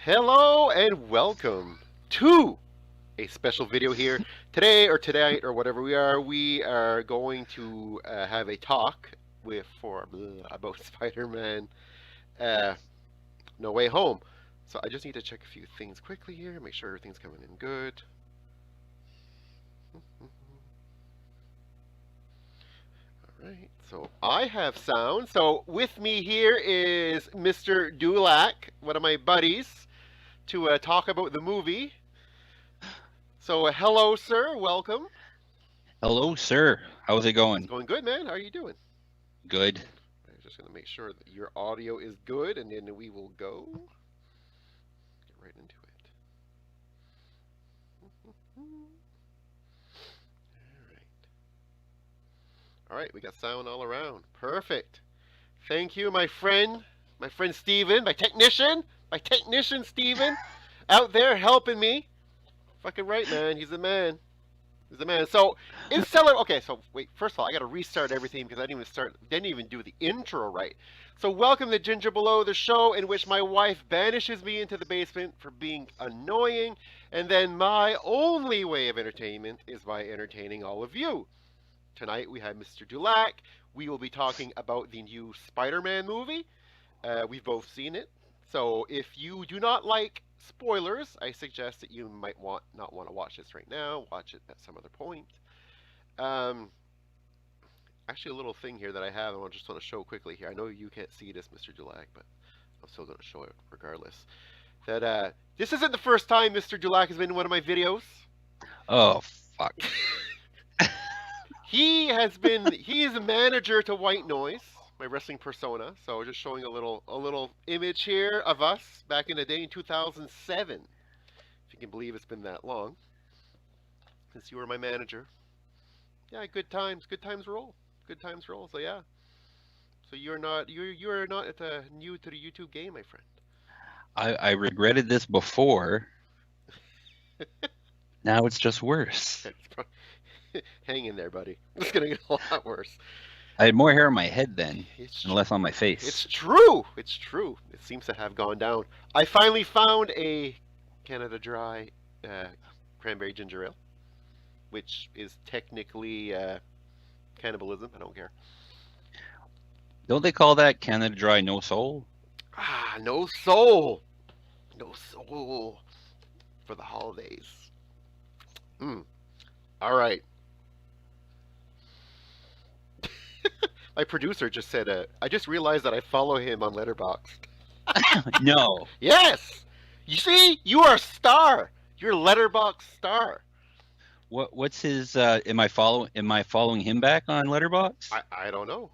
Hello and welcome to a special video here. Today or tonight or whatever we are going to have a talk about Spider-Man uh, No Way Home. So I just need to check a few things quickly here, make sure everything's coming in good. Alright, so I have sound. So with me here is Mr. Dulac, one of my buddies, to talk about the movie. So hello, sir. Welcome. Hello, sir. How's it It's going? going good, man. How are you doing? Good. I'm just going to make sure that your audio is good, and then we will go. Get right into it. All right, we got sound all around. Perfect. Thank you, my friend Steven, my technician Steven, out there helping me. Fucking right, man. He's the man. He's the man. So, okay, so wait, first of all, I got to restart everything because I didn't even do the intro right. So, welcome to Ginger Below, the show in which my wife banishes me into the basement for being annoying, and then my only way of entertainment is by entertaining all of you. Tonight we have Mr. Dulac. We will be talking about the new Spider-Man movie. We've both seen it. So if you do not like spoilers, I suggest that you might not want to watch this right now. Watch it at some other point. Actually, a little thing here that I have, I just want to show quickly here. I know you can't see this, Mr. Dulac, but I'm still going to show it regardless. That this isn't the first time Mr. Dulac has been in one of my videos. Oh, fuck. He is a manager to White Noise, my wrestling persona. So just showing a little image here of us back in the day in 2007. If you can believe it's been that long since you were my manager. Yeah, good times roll. Good times roll. So yeah. So you are not new to the YouTube game, my friend. I regretted this before. Now it's just worse. Hang in there, buddy. It's gonna get a lot worse. I had more hair on my head then, and less on my face. It's true. It's true. It seems to have gone down. I finally found a Canada Dry cranberry ginger ale, which is technically cannibalism. I don't care. Don't they call that Canada Dry No Soul? Ah, no soul. No soul for the holidays. All right. My producer just said, I just realized that I follow him on Letterboxd. No. Yes! You see? You are a star! You're a Letterboxd star. What's his am I following him back on Letterboxd? I don't know.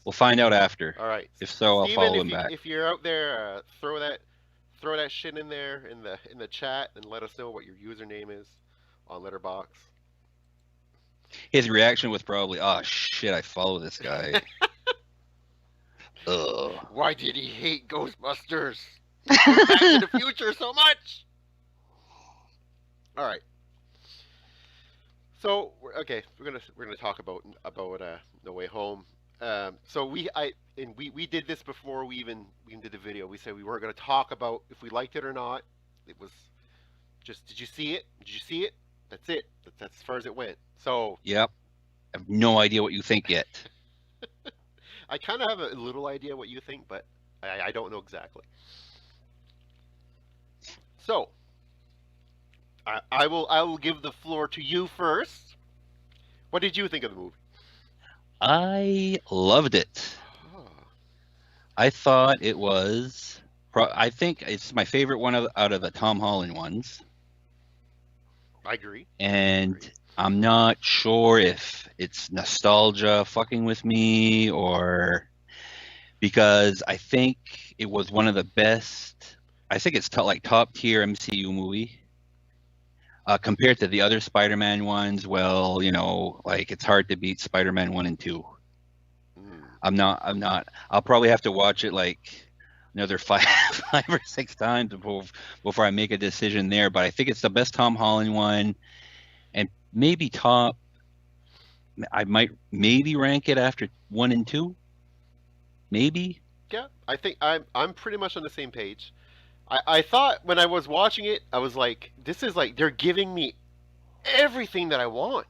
We'll find out after. All right. If so, I'll follow him back. If you're out there, throw that shit in there in the chat and let us know what your username is on Letterboxd. His reaction was probably, "Oh shit, I follow this guy." Ugh. Why did he hate Ghostbusters? Back to the Future so much. All right. So okay, we're gonna talk about No Way Home. So we did this before we even did the video. We said we weren't gonna talk about if we liked it or not. It was just, did you see it? Did you see it? That's it. That's as far as it went. So Yep. I have no idea what you think yet. I kind of have a little idea what you think, but I don't know exactly. So I will give the floor to you first. What did you think of the movie? I loved it. Oh. I thought it was. I think it's my favorite one out of the Tom Holland ones. I agree. And I'm not sure if it's nostalgia fucking with me or because I think it was one of the best. I think it's like top tier MCU movie compared to the other Spider-Man ones. Well, like it's hard to beat Spider-Man 1 and 2. I'm not. I'll probably have to watch it like another five or six times before I make a decision there. But I think it's the best Tom Holland one, and maybe top. I might maybe rank it after 1 and 2. Maybe. Yeah, I think I'm pretty much on the same page. I thought when I was watching it, I was like, this is like they're giving me everything that I want.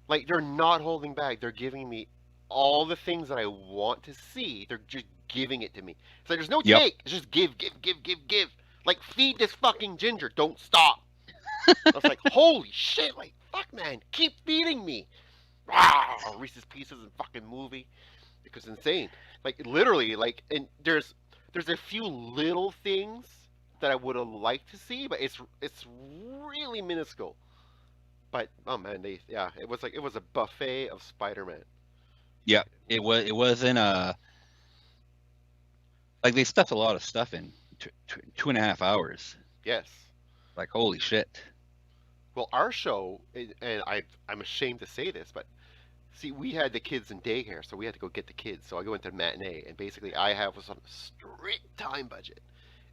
Like they're not holding back. They're giving me all the things that I want to see. They're just giving it to me. It's like there's no Yep. take. It's just give, give, give, give, give. Like feed this fucking ginger. Don't stop. I was like, holy shit! Like fuck, man, keep feeding me. Wow, Reese's Pieces and fucking movie. Because insane. Like literally, like and there's a few little things that I would have liked to see, but it's really minuscule. But oh man, it was a buffet of Spider-Man. Yeah. It wasn't like they stuffed a lot of stuff in 2.5 hours. Yes. Like holy shit. Well, our show, and I'm ashamed to say this, but see, we had the kids in daycare, so we had to go get the kids. So I go into matinee, and basically I have was on a strict time budget.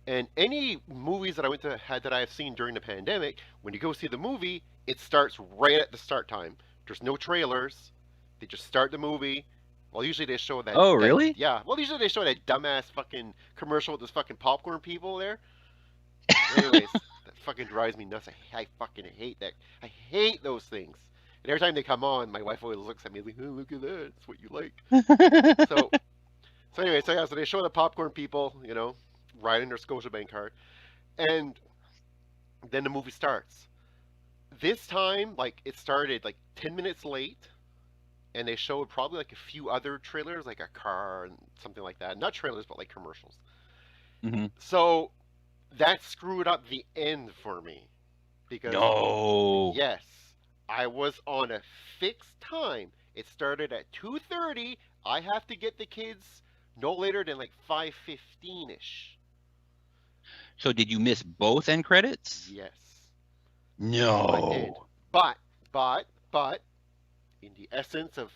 And any movies that I went to had that I have seen during the pandemic, when you go see the movie, it starts right at the start time. There's no trailers. They just start the movie. Well, usually they show Oh, really? yeah. Well, usually they show that dumbass fucking commercial with those fucking popcorn people there. Anyways, that fucking drives me nuts. I fucking hate that. I hate those things. And every time they come on, my wife always looks at me like, "Oh, look at that. It's what you like." So, so anyway, so they show the popcorn people, riding their Scotiabank card, and then the movie starts. This time, like it started like 10 minutes late, and they showed probably like a few other trailers, like a car and something like that. Not trailers, but like commercials. Hmm. So that screwed up the end for me because No. yes, I was on a fixed time. It started at 2:30. I have to get the kids no later than like 5:15 ish. So did you miss both end credits? Yes, I did. No. But but in the essence of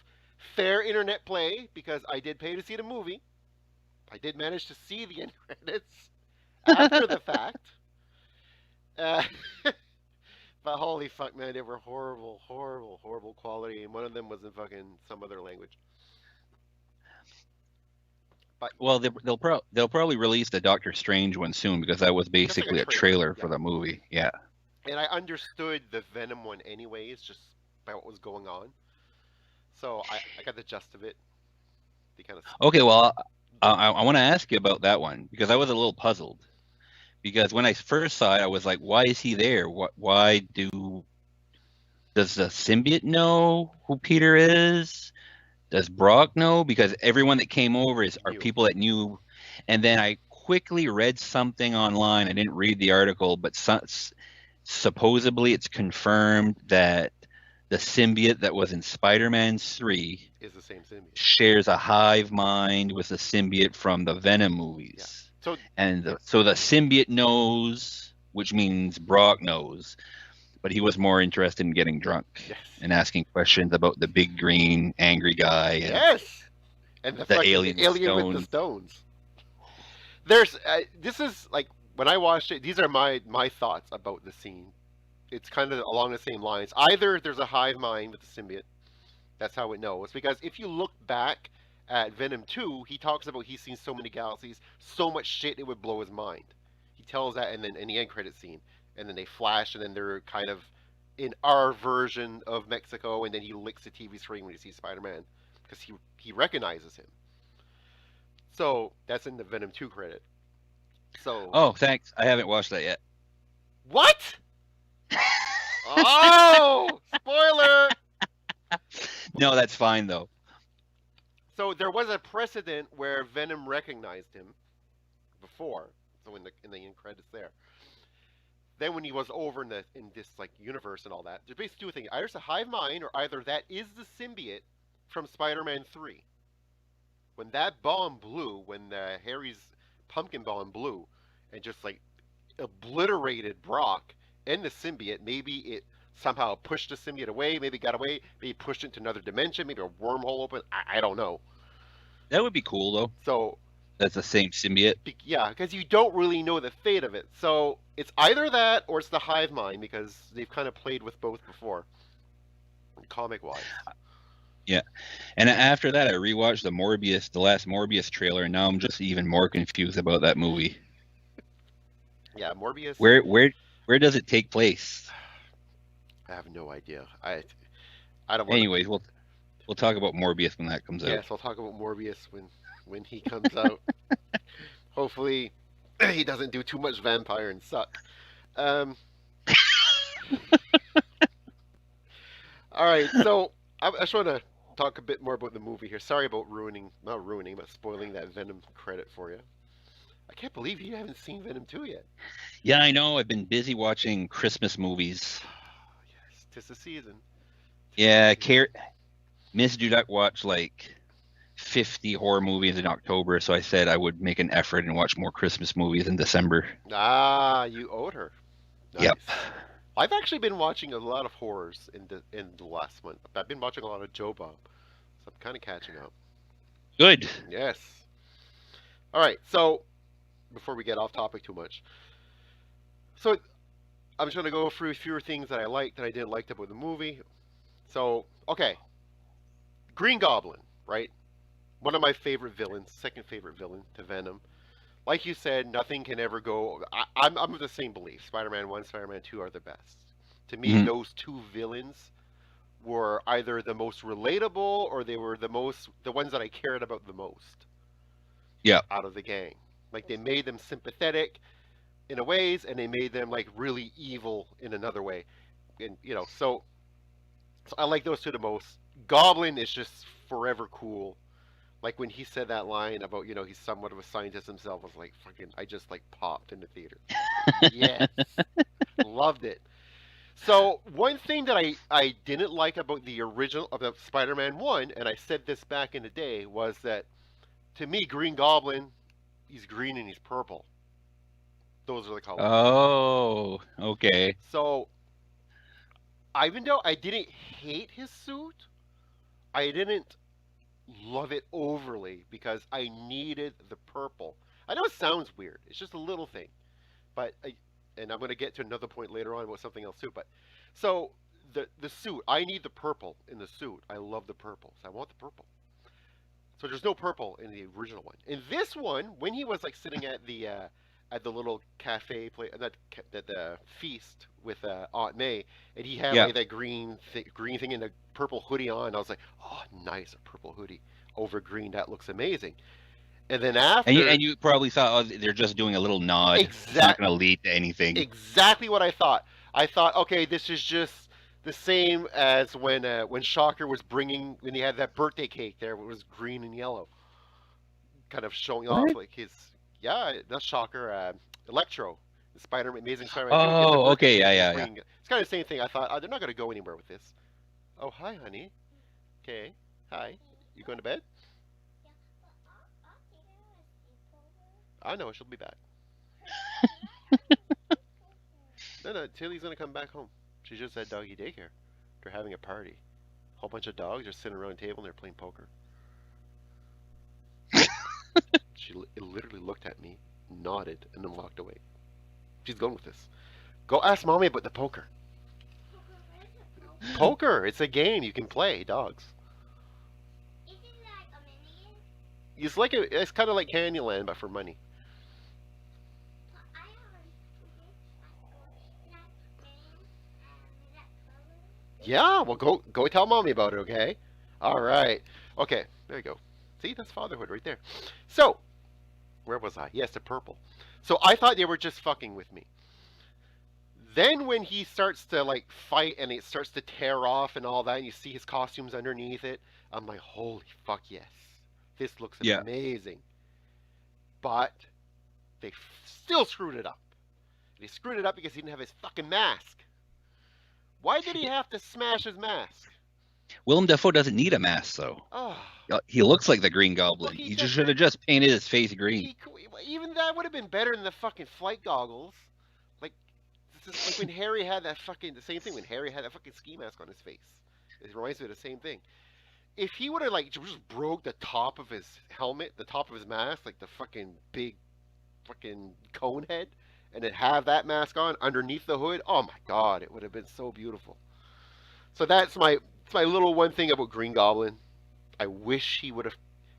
fair internet play, because I did pay to see the movie, I did manage to see the end credits after the fact. Uh, but holy fuck, man, they were horrible, horrible, horrible quality, and one of them was in fucking some other language. But Well, they'll probably release the Doctor Strange one soon because that was just like basically a a trailer, trailer for yeah. the movie. Yeah. And I understood the Venom one anyways, just by what was going on. So I got the gist of it. They kind of Okay. Well, I want to ask you about that one because I was a little puzzled because when I first saw it, I was like, why is he there? Why does the symbiote know who Peter is? Does Brock know? Because everyone that came over are new. people that knew. And then I quickly read something online. I didn't read the article, but supposedly it's confirmed that the symbiote that was in Spider-Man 3 Is the same symbiote. shares a hive mind with the symbiote from the Venom Yeah. movies. So And so the symbiote knows, which means Brock knows, but he was more interested in getting drunk yes, and asking questions about the big green angry guy and yes, and the the fucking alien alien with the stone. stones. There's this is like when I watched it. These are my thoughts about the scene. It's kind of along the same lines. Either there's a hive mind with the symbiote. That's how it knows. Because if you look back at Venom 2, he talks about he's seen so many galaxies, so much shit it would blow his mind. He tells that and then in the end credit scene. And then they flash and then they're kind of in our version of Mexico and then he licks the TV screen when he sees Spider-Man because he recognizes him. So that's in the Venom 2 credit. So Oh, thanks. I haven't watched that yet. what? Oh, spoiler! No, that's fine though. So there was a precedent where Venom recognized him before. So in the end credits there. Then when he was over in this like universe and all that, there's basically two things. Either it's a hive mind, or either that is the symbiote from Spider-Man 3. When that bomb blew, when Harry's pumpkin bomb blew, and just like obliterated Brock and the symbiote, maybe it somehow pushed the symbiote away, maybe it got away, maybe pushed it into another dimension, maybe a wormhole open. I don't know. That would be cool though. So That's the same symbiote. yeah, because you don't really know the fate of it. So it's either that or it's the hive mind because they've kind of played with both before, comic wise. Yeah. And after that, I rewatched the last Morbius trailer, and now I'm just even more confused about that movie. Yeah, Morbius. Where does it take place? I have no idea. I don't want to. Anyways, we'll talk about Morbius when that comes out. Yes, I'll talk about Morbius when he comes out. Hopefully, he doesn't do too much vampire and suck. Um, all right, so I just want to talk a bit more about the movie here. Sorry about not ruining, but spoiling that Venom credit for you. I can't believe you haven't seen Venom 2 yet. Yeah, I know. I've been busy watching Christmas movies. Yes, 'tis the season. Yeah, Miss Dulac watched like 50 horror movies in October, so I said I would make an effort and watch more Christmas movies in December. Ah, you owed her. Nice. Yep. I've actually been watching a lot of horrors in the last month. I've been watching a lot of Joe Bob, so I'm kind of catching up. Good. Yes. All right. So before we get off topic too much, so I'm just gonna go through a few things that I liked that I didn't like about the movie. So okay, Green Goblin, right? One of my favorite villains, second favorite villain to Venom. Like you said, nothing can ever go. I'm of the same belief. Spider-Man 1, Spider-Man 2 are the best. To me, those two villains were either the most relatable or they were the ones that I cared about the most. Yeah. Out of the gang. Like they made them sympathetic in a ways and they made them like really evil in another way. And so I like those two the most. Goblin is just forever cool. Like when he said that line about, he's somewhat of a scientist himself, I was like, I just like popped in the theater. Yes. Loved it. So one thing that I didn't like about the original, about Spider-Man 1, and I said this back in the day, was that to me, Green Goblin, he's green and he's purple. Those are the colors. Oh, okay. So even though I didn't hate his suit, I didn't love it overly because I needed the purple. I know it sounds weird. It's just a little thing, but and I'm going to get to another point later on about something else too. But so the suit, I need the purple in the suit. I love the purple, so I want the purple. So there's no purple in the original one. In this one, when he was like sitting at the little cafe play that feast with Aunt May, and he had like that green thing and a purple hoodie on. I was like, oh, nice, a purple hoodie over green. That looks amazing. And then after, and you probably thought, oh, they're just doing a little nod. Exactly. It's not going to lead to anything. Exactly what I thought. I thought, okay, this is just the same as when Shocker was when he had that birthday cake there, it was green and yellow, kind of showing off like his. Yeah, not Shocker. Electro, the Amazing Spider-Man. Oh, okay, yeah. It's kind of the same thing. I thought, they're not going to go anywhere with this. Oh, hi, honey. Okay, hi. You going to bed? I know, she'll be back. No, Tilly's going to come back home. She's just at doggy daycare. They're having a party. A whole bunch of dogs are sitting around a table and they're playing poker. She literally looked at me, nodded, and then walked away. She's going with this. Go ask mommy about the poker. Poker, it's a game you can play, dogs. Is it like a mini game? It's kind of like Candyland, but for money. Yeah, well, go tell mommy about it, okay? All right. Okay, there you go. See, that's fatherhood right there. So, where was I? Yes, the purple. So I thought they were just fucking with me. Then when he starts to like fight and it starts to tear off and all that, and you see his costumes underneath it, I'm like, holy fuck yes, this looks amazing. But they still screwed it up. They screwed it up because he didn't have his fucking mask. Why did he have to smash his mask? Willem Dafoe doesn't need a mask, though. Oh. He looks like the Green Goblin. He just should have just painted his face green. Even that would have been better than the fucking flight goggles. Like, this is like when Harry had the same thing. When Harry had that fucking ski mask on his face. It reminds me of the same thing. If he would have like just broke the top of his helmet, the top of his mask, like the fucking big fucking cone head, and then have that mask on underneath the hood, oh my god, it would have been so beautiful. So that's my little one thing about Green Goblin. I wish he would have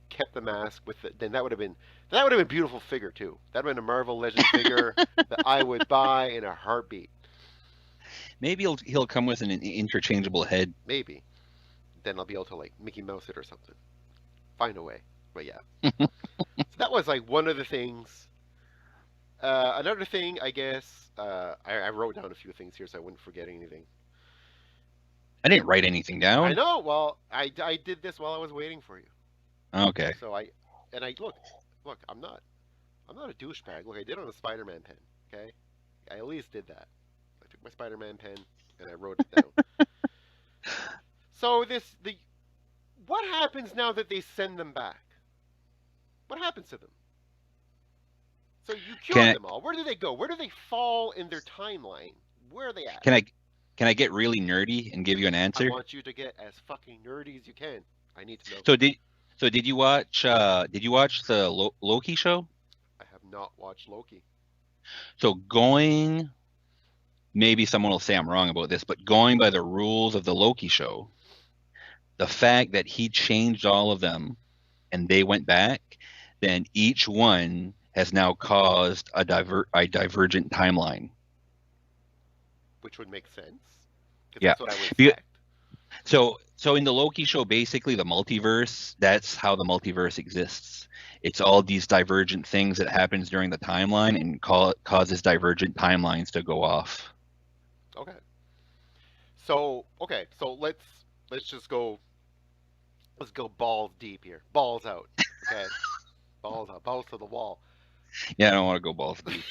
kept the mask with it, then that would have been a beautiful figure too. That would have been a Marvel Legend figure that I would buy in a heartbeat. Maybe he'll come with an interchangeable head. Maybe. Then I'll be able to like Mickey Mouse it or something. Find a way. But yeah. So that was like one of the things. Another thing, I guess, I wrote down a few things here so I wouldn't forget anything. I didn't write anything down. I know. Well, I did this while I was waiting for you. Okay. So I look, I'm not a douchebag. Look, I did it on a Spider-Man pen. Okay, I at least did that. I took my Spider-Man pen and I wrote it down. So what happens now that they send them back? What happens to them? So you cured them all. Where do they go? Where do they fall in their timeline? Where are they at? Can I get really nerdy and give you an answer? I want you to get as fucking nerdy as you can. I need to know. So did you watch the Loki show? I have not watched Loki. So maybe someone will say I'm wrong about this, but going by the rules of the Loki show, the fact that he changed all of them and they went back, then each one has now caused a divergent timeline. Which would make sense. Yeah. That's what I would expect. So in the Loki show, basically the multiverse, that's how the multiverse exists. It's all these divergent things that happens during the timeline and causes divergent timelines to go off. Okay. So let's just go. Let's go balls deep here. Balls out. Okay. Balls out. Balls to the wall. Yeah, I don't want to go balls deep.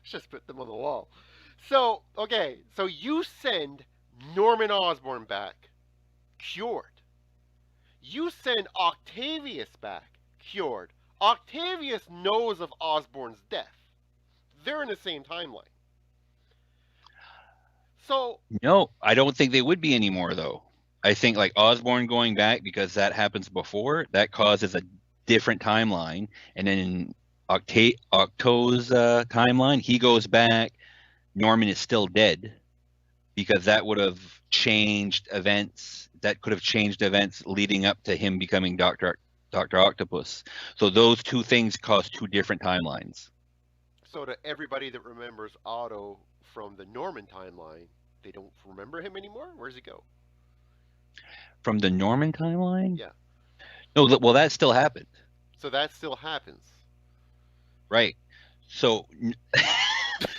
Just put them on the wall. So, okay. So you send Norman Osborn back, cured. You send Octavius back, cured. Octavius knows of Osborn's death. They're in the same timeline. So... No, I don't think they would be anymore, though. I think like Osborn going back, because that happens before, that causes a different timeline. And then in Octo's timeline, he goes back, Norman is still dead, because that would have changed events. That could have changed events leading up to him becoming Dr. Octopus. So those two things cause two different timelines. So to everybody that remembers Otto from the Norman timeline, they don't remember him anymore? Where's he go? From the Norman timeline? Yeah. No, well, that still happened. So that still happens. Right. So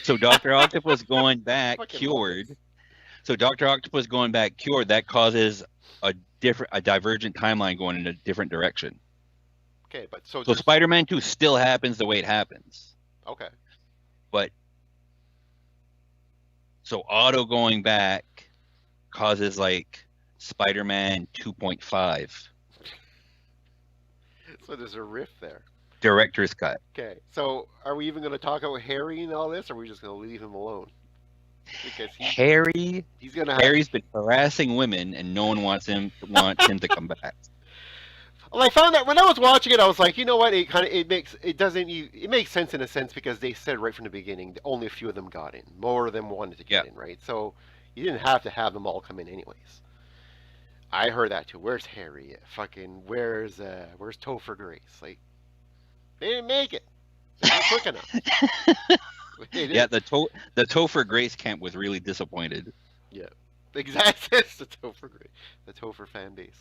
Dr. Octopus going back cured. So Dr. Octopus going back cured, that causes a divergent timeline going in a different direction. Okay, but so Spider-Man 2 still happens the way it happens. Okay. But so Otto going back causes like Spider-Man 2.5. So there's a riff there. Director's cut. Okay, so are we even going to talk about Harry and all this, or are we just going to leave him alone? Because Harry's been harassing women, and no one wants him to come back. Well, I found that when I was watching it, I was like, you know what? It makes sense in a sense because they said right from the beginning that only a few of them got in. More of them wanted to get in, right? So you didn't have to have them all come in anyways. I heard that too. Where's Harry? Fucking where's Topher Grace? Like they didn't make it. They weren't quick enough. Yeah, the Topher Grace camp was really disappointed. Yeah, exactly. It's the Topher fan base.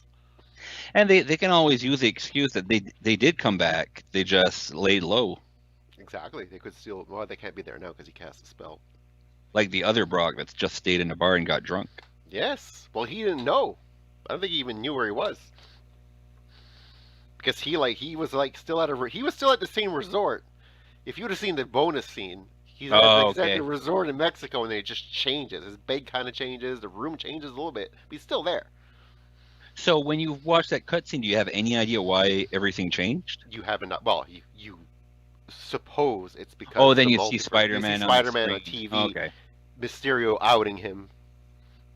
And they can always use the excuse that they did come back. They just laid low. Exactly. They could still. Well, they can't be there now because he cast a spell. Like the other Brock that's just stayed in a bar and got drunk. Yes. Well, he didn't know. I don't think he even knew where he was. Because he was still at the same resort. If you would have seen the bonus scene, he's at the exact resort in Mexico, and then it just changes. His bed kind of changes. The room changes a little bit, but he's still there. So when you watch that cutscene, do you have any idea why everything changed? You haven't. Well, you suppose it's because. Oh, then you see Spider-Man on TV. Okay. Mysterio outing him,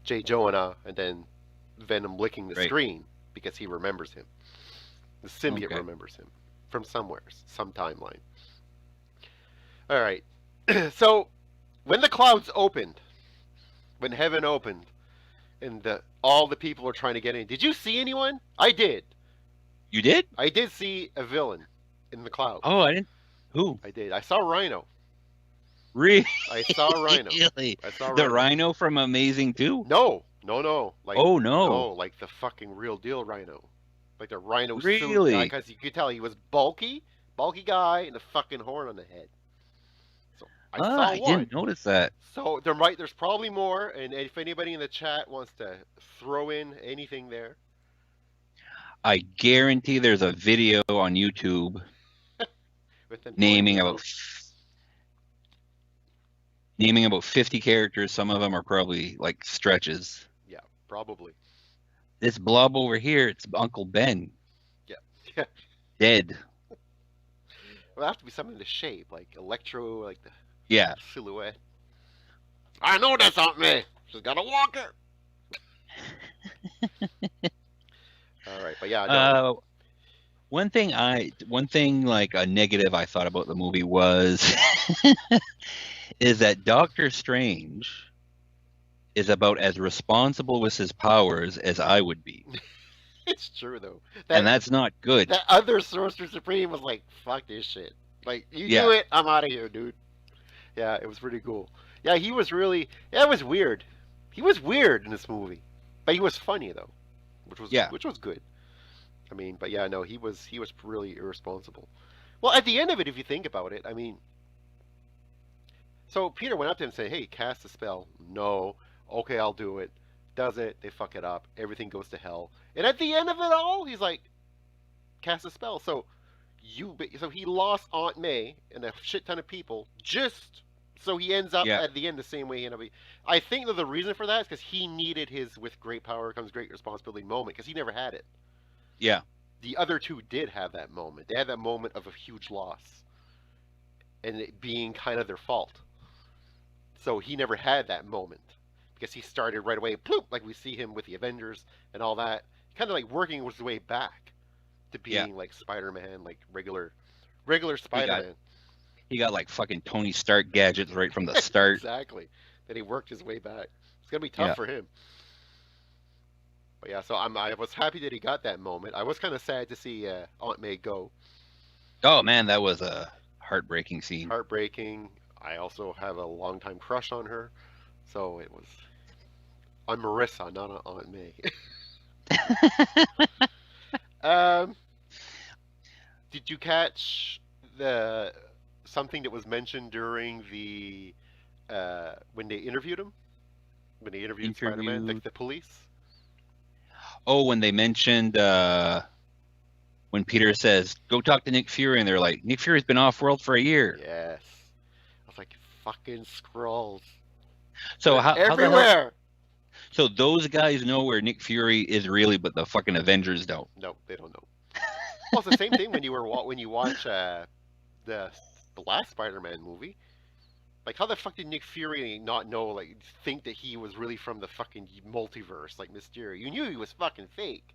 J. Jonah, and then Venom licking the screen because he remembers him. The symbiote remembers him from somewhere, some timeline. All right. So when the clouds opened, when heaven opened, and all the people are trying to get in. Did you see anyone? I did. You did? I did see a villain in the cloud. Oh, I didn't. Who? I did. I saw Rhino. Really? I saw Rhino. I saw The Rhino. Rhino from Amazing 2? No. Like, Oh, no. No, like the fucking real deal Rhino. Like the Rhino suit Really? guy, because you could tell he was bulky guy, and a fucking horn on the head. So I saw I one. didn't notice that. So there's probably more, and if anybody in the chat wants to throw in anything there, I guarantee there's a video on YouTube with them naming about 50 characters. Some of them are probably like stretches. Yeah, probably. This blob over here, it's Uncle Ben. Yeah. Dead. It'll have to be something in the shape, like Electro, like the silhouette. I know that's not me. She's got a walker. All right, but yeah. No. One thing like a negative I thought about the movie was is that Doctor Strange is about as responsible with his powers as I would be. It's true though. And that's not good. That other Sorcerer Supreme was like, fuck this shit. Like, you do it, I'm out of here, dude. Yeah, it was pretty cool. Yeah, he was really... Yeah, it was weird. He was weird in this movie. But he was funny, though. Which was good. I mean, but yeah, no, he was really irresponsible. Well, at the end of it, if you think about it, I mean... So Peter went up to him and said, hey, cast a spell. No. Okay, I'll do it. Does it. They fuck it up. Everything goes to hell. And at the end of it all, he's like, cast a spell. So he lost Aunt May and a shit ton of people just so he ends up at the end the same way he ended up. I think that the reason for that is because he needed his with great power comes great responsibility moment, because he never had it. Yeah. The other two did have that moment. They had that moment of a huge loss and it being kind of their fault. So he never had that moment because he started right away, ploop, like we see him with the Avengers and all that, kind of like working his way back to being like Spider-Man, like regular Spider-Man. He got like fucking Tony Stark gadgets right from the start. Exactly. Then he worked his way back. It's gonna be tough for him. But yeah, so I was happy that he got that moment. I was kind of sad to see Aunt May go. Oh man, that was a heartbreaking scene. Heartbreaking. I also have a longtime crush on her, so it was on Marissa, not on Aunt May. Did you catch something that was mentioned during the when they interviewed him? When they interviewed Spider-Man, the police? Oh, when they mentioned when Peter says, "Go talk to Nick Fury," and they're like, "Nick Fury's been off-world for a year." Yes. I was like, fucking Skrulls. So everywhere. So those guys know where Nick Fury is really, but the fucking Avengers don't. No, they don't know. Well, it's the same thing when you watch the last Spider-Man movie. Like, how the fuck did Nick Fury not know, like, think that he was really from the fucking multiverse, like Mysterio? You knew he was fucking fake.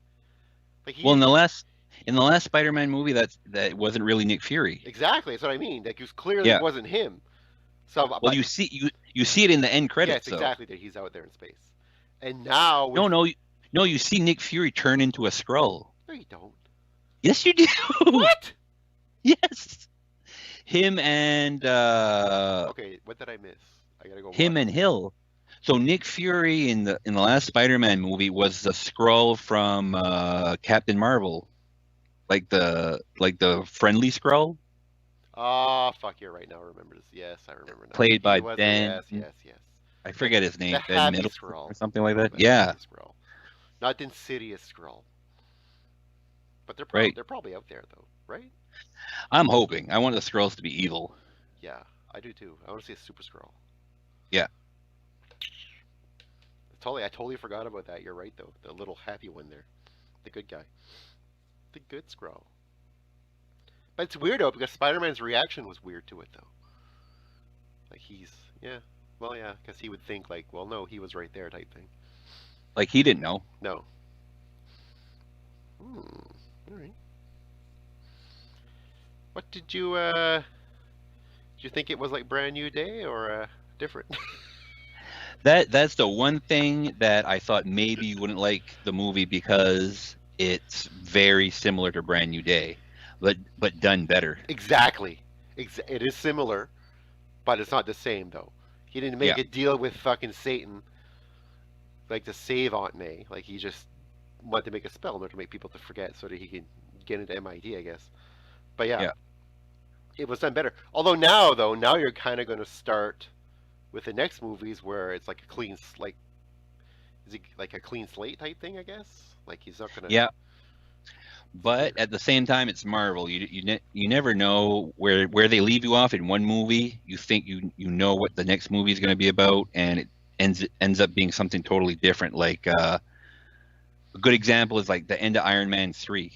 Like, in the last Spider-Man movie, that wasn't really Nick Fury. Exactly, that's what I mean. Like, it was clearly it wasn't him. So, well, you see it in the end credits. Yes, exactly. That he's out there in space. And now, no, you see Nick Fury turn into a Skrull. No, you don't. Yes, you do. What? Yes. Him and okay, what did I miss? I gotta go. Him and Hill. So Nick Fury in the last Spider-Man movie was the Skrull from Captain Marvel, like the friendly Skrull. Oh fuck! You're right now. I remember this. Yes, I remember now. Played by Ben. Yes. I forget his name. The Ben Happy Middle Skrull or something like that. The Yeah. Skrull. Not the Insidious Skrull. But they're probably out there though, right? I'm hoping. I want the Skrulls to be evil. Yeah, I do too. I want to see a Super Skrull. Yeah. I totally forgot about that. You're right though. The little happy one there, the good guy, the good Skrull. But it's weird though because Spider-Man's reaction was weird to it though. Like because he would think like, well, no, he was right there type thing. Like he didn't know. No. All right. What did you think it was like Brand New Day or different? That's the one thing that I thought maybe you wouldn't like the movie because it's very similar to Brand New Day, but done better. Exactly. It is similar, but it's not the same though. He didn't make Yeah. a deal with fucking Satan like to save Aunt May. Like he just wanted to make a spell in order to make people to forget so that he can get into MIT, I guess. But yeah, Yeah. it was done better. Although now though, now you're kind of going to start with the next movies where it's like a like is it like a clean slate type thing, I guess? Like he's not going to. Yeah. But at the same time, it's Marvel. You never know where they leave you off in one movie. You think you know what the next movie is going to be about, and it ends up being something totally different. Like a good example is like the end of Iron Man 3.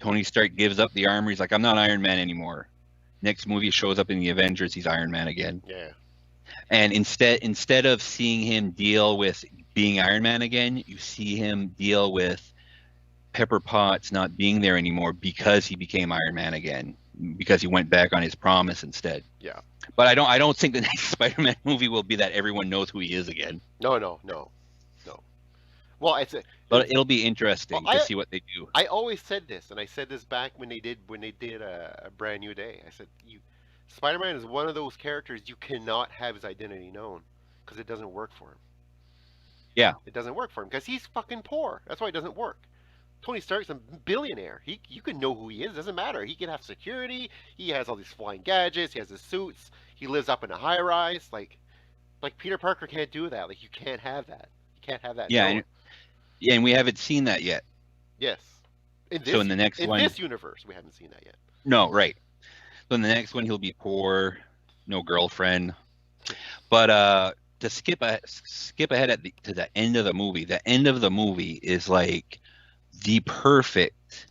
Tony Stark gives up the armor. He's like, I'm not Iron Man anymore. Next movie shows up in the Avengers. He's Iron Man again. Yeah. And instead of seeing him deal with being Iron Man again, you see him deal with Pepper Potts not being there anymore because he became Iron Man again, because he went back on his promise instead. Yeah. But I don't think the next Spider-Man movie will be that everyone knows who he is again. No. Well, But it'll be interesting Well, to see what they do. I always said this, and I said this back when they did a Brand New Day. I said Spider-Man is one of those characters you cannot have his identity known because it doesn't work for him. Yeah. It doesn't work for him because he's fucking poor. That's why it doesn't work. Tony Stark's a billionaire. You can know who he is. It doesn't matter. He can have security. He has all these flying gadgets. He has his suits. He lives up in a high rise. Like Peter Parker can't do that. Like you can't have that. You can't have that. Yeah, known. and we haven't seen that yet. Yes. So in the next one, in this universe, we haven't seen that yet. no, right. So in the next one, he'll be poor, no girlfriend. But to skip ahead to the end of the movie. The end of the movie is like the perfect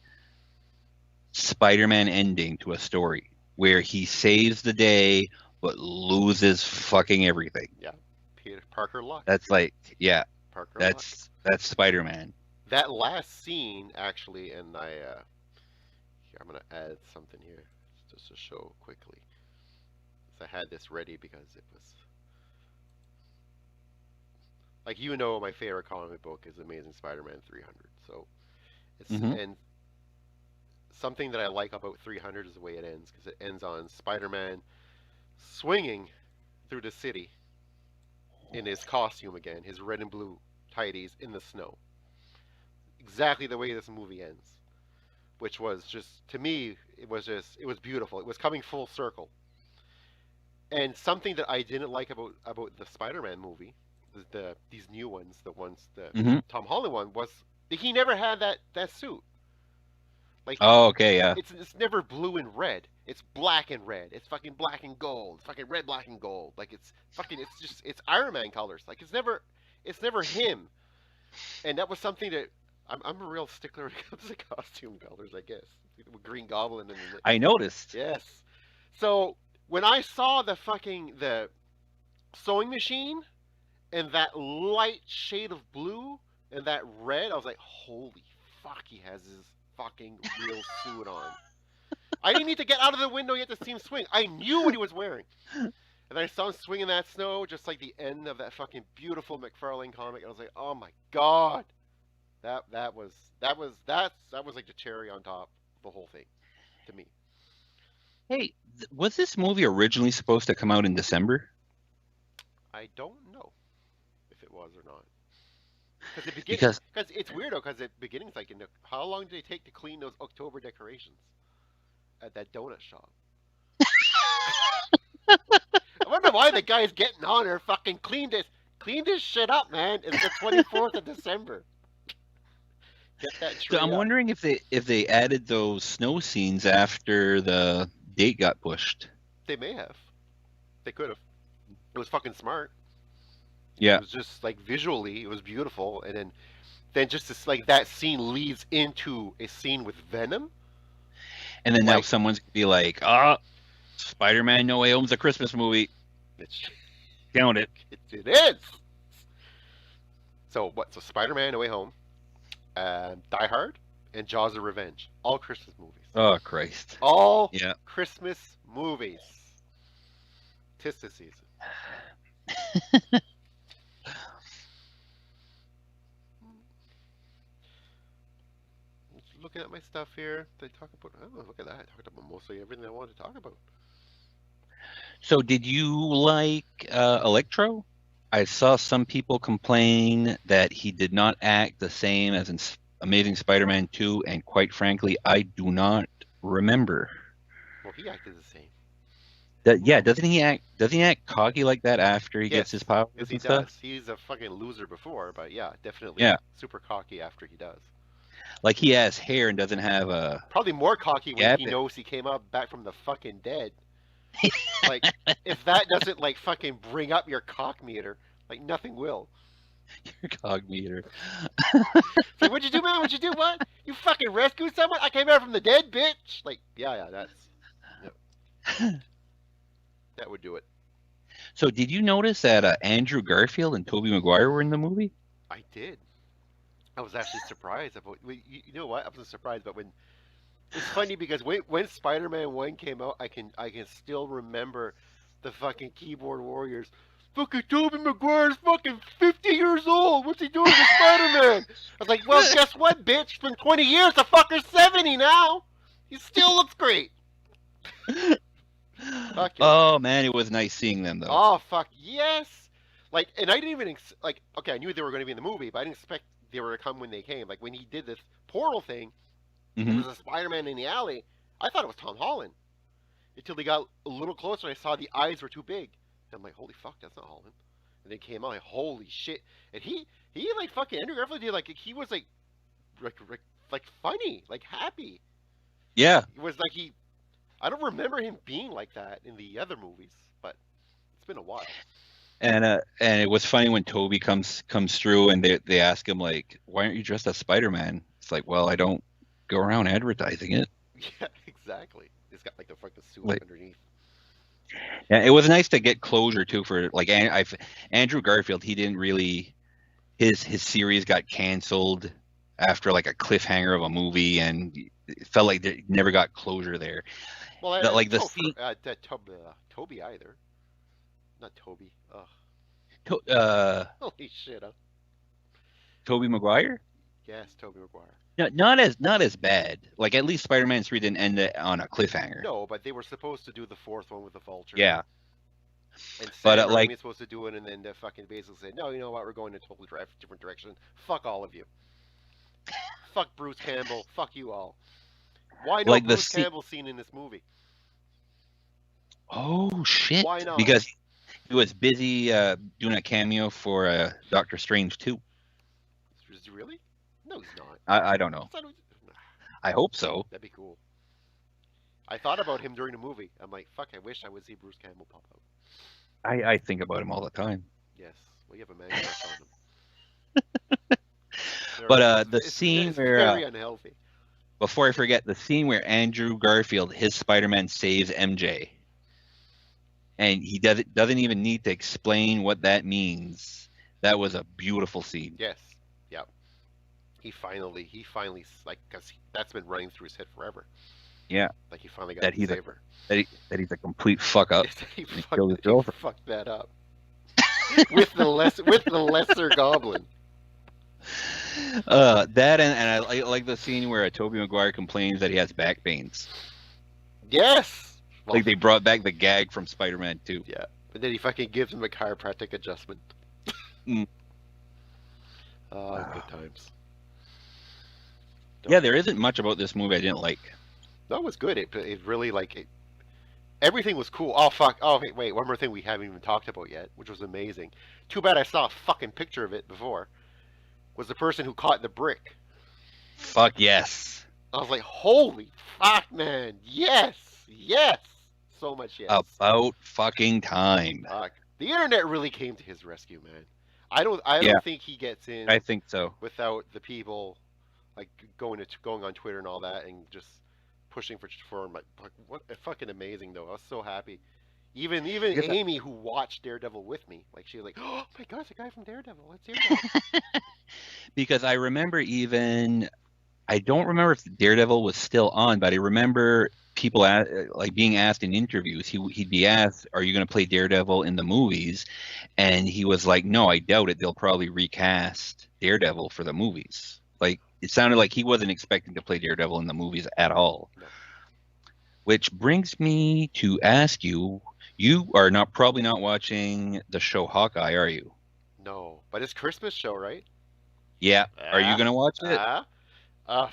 Spider-Man ending to a story where he saves the day but loses fucking everything. Yeah, Peter Parker luck. That's like, yeah, Parker luck. that's Spider-Man. That last scene actually, and here I'm gonna add something here just to show quickly. So I had this ready because it was like my favorite comic book is Amazing Spider-Man 300. So it's and something that I like about 300 is the way it ends because it ends on Spider-Man swinging through the city in his costume again, his red and blue tighties in the snow. Exactly the way this movie ends, which was just, to me, it was beautiful. It was coming full circle. And something that I didn't like about the Spider-Man movie, these new ones, the Tom Holland one, was that he never had that suit. Like, oh, okay, yeah. It's never blue and red. It's black and red. It's fucking black and gold. It's fucking red, black and gold. Like it's Iron Man colors. Like it's never him. And that was something that I'm a real stickler when it comes to costume colors, I guess. With Green Goblin and I noticed. Yes. So when I saw the sewing machine and that light shade of blue and that red, I was like, holy fuck, he has his fucking real suit on. I didn't need to get out of the window yet to see him swing. I knew what he was wearing. And I saw him swing in that snow, just like the end of that fucking beautiful McFarlane comic. And I was like, oh my god, that was like the cherry on top of the whole thing, to me. Hey, was this movie originally supposed to come out in December? I don't know if it was or not. Because it's weird though. Because the beginning's like, how long did it take to clean those October decorations at that donut shop? I wonder why the guy's getting on there. Fucking clean this shit up, man. It's the 24th of December. Get that tree So I'm up. wondering if they added those snow scenes after the date got pushed. They may have. They could have. It was fucking smart. Yeah. It was just like visually, it was beautiful, and then just this, like that scene leads into a scene with Venom. And then now someone's gonna be like, Spider-Man No Way Home's a Christmas movie. Count it. It is. So what? So Spider-Man No Way Home, Die Hard, and Jaws of Revenge. All Christmas movies. Oh Christ. All Yeah. Christmas movies. 'Tis the season. looking at my stuff here. They talk about. Oh, look at that. I talked about mostly everything I wanted to talk about. So, did you like Electro? I saw some people complain that he did not act the same as in Amazing Spider-Man 2, and quite frankly, I do not remember. Well, he acted the same. Yeah, doesn't he act? Doesn't he act cocky like that after he gets his powers Yes, he and does. stuff? He's a fucking loser before, but yeah, definitely Yeah, super cocky after he does. like he has hair and doesn't have a Probably more cocky when gap. he knows he came up back from the fucking dead. Like, if that doesn't like fucking bring up your cock meter, like nothing will. Your cog meter. It's like, what'd you do, man? What'd you do? What? You fucking rescued someone? I came out from the dead, bitch. Like, yeah, that's. Yep. That would do it. So, did you notice that Andrew Garfield and Tobey Maguire were in the movie? I did. I was actually surprised about. You know what? I wasn't surprised, but when it's funny because when Spider-Man 1 came out, I can still remember the fucking keyboard warriors. Fucking Tobey Maguire's fucking 50 years old. What's he doing with Spider-Man? I was like, well, guess what, bitch? It's been 20 years. The fucker's 70 now. He still looks great. Fuck yeah. Oh man, it was nice seeing them though. Oh fuck yes! Like, and I didn't even like. Okay, I knew they were going to be in the movie, but I didn't expect they were to come when they came. Like when he did this portal thing, there was a Spider-Man in the alley. I thought it was Tom Holland until they got a little closer. and I saw the eyes were too big. And I'm like, holy fuck, that's not Holland. And they came out like, holy shit! And he like fucking Andrew Garfield did like he was like funny, like happy. Yeah. It was like he. I don't remember him being like that in the other movies, but it's been a while. And it was funny when Toby comes through and they ask him like, why aren't you dressed as Spider-Man? It's like, well, I don't go around advertising it. Yeah, exactly. It's got like the fucking suit Like- underneath. Yeah, it was nice to get closure too for like Andrew Garfield. He didn't really his series got canceled after like a cliffhanger of a movie, and it felt like they never got closure there. Well, But, like, the scene. scene- Toby either. Not Toby. Ugh. Holy shit. Huh? Tobey Maguire. Yes, Toby Maguire. No, not as bad. Like at least Spider-Man 3 didn't end it on a cliffhanger. No, but they were supposed to do the fourth one with the Vulture. Yeah, And but, Sam like- Raimi was supposed to do it, and then the fucking basically said, no, you know what? We're going in a totally different direction. Fuck all of you. Fuck Bruce Campbell. Fuck you all. Why no Like the Bruce Campbell scene in this movie? Oh shit! Why not? Because he was busy doing a cameo for Doctor Strange 2. Is he really? No, he's not. I don't know. I thought it was- I hope so. That'd be cool. I thought about him during the movie. I'm like, fuck, I wish I would see Bruce Campbell pop out. I think about him all the time. Yes. Well, you have a man crush on him. But the It's scene where very unhealthy. before I forget, the scene where Andrew Garfield, his Spider-Man, saves MJ, and he doesn't even need to explain what that means. That was a beautiful scene. Yes. Yep. He finally, like, because that's been running through his head forever. Yeah. Like he finally got That to he's a- save her. That he's a complete fuck up. he killed his fucked, girlfriend. fucked that up. with the lesser Goblin. That and I like the scene where Tobey Maguire complains that he has back pains. Yes. Well, Like they brought back the gag from Spider-Man 2. yeah. But then he fucking gives him a chiropractic adjustment. Mm. Oh, good times. Yeah, there isn't much about this movie I didn't like. That was good. It really like it. Everything was cool. Oh fuck. Oh wait. One more thing we haven't even talked about yet, which was amazing. Too bad I saw a fucking picture of it before. Was the person who caught the brick? Fuck yes. I was like, holy fuck, man. Yes. So much yes. About fucking time. Fuck. The internet really came to his rescue, man. I don't Yeah. think he gets in I think so. without the people like going on Twitter and all that and just pushing for him. Like, what fucking amazing though. I was so happy. Even Because I- Amy, who watched Daredevil with me, like she was like, oh my god, it's a guy from Daredevil. Let's hear that. Because I remember I don't remember if Daredevil was still on, but I remember people like being asked in interviews. He'd be asked, "Are you going to play Daredevil in the movies?" And he was like, "No, I doubt it. They'll probably recast Daredevil for the movies." Like, it sounded like he wasn't expecting to play Daredevil in the movies at all. No. Which brings me to ask you, you are probably not watching the show Hawkeye, are you? No, but it's Christmas show, right? Yeah. Are you Ah, gonna watch it? uh,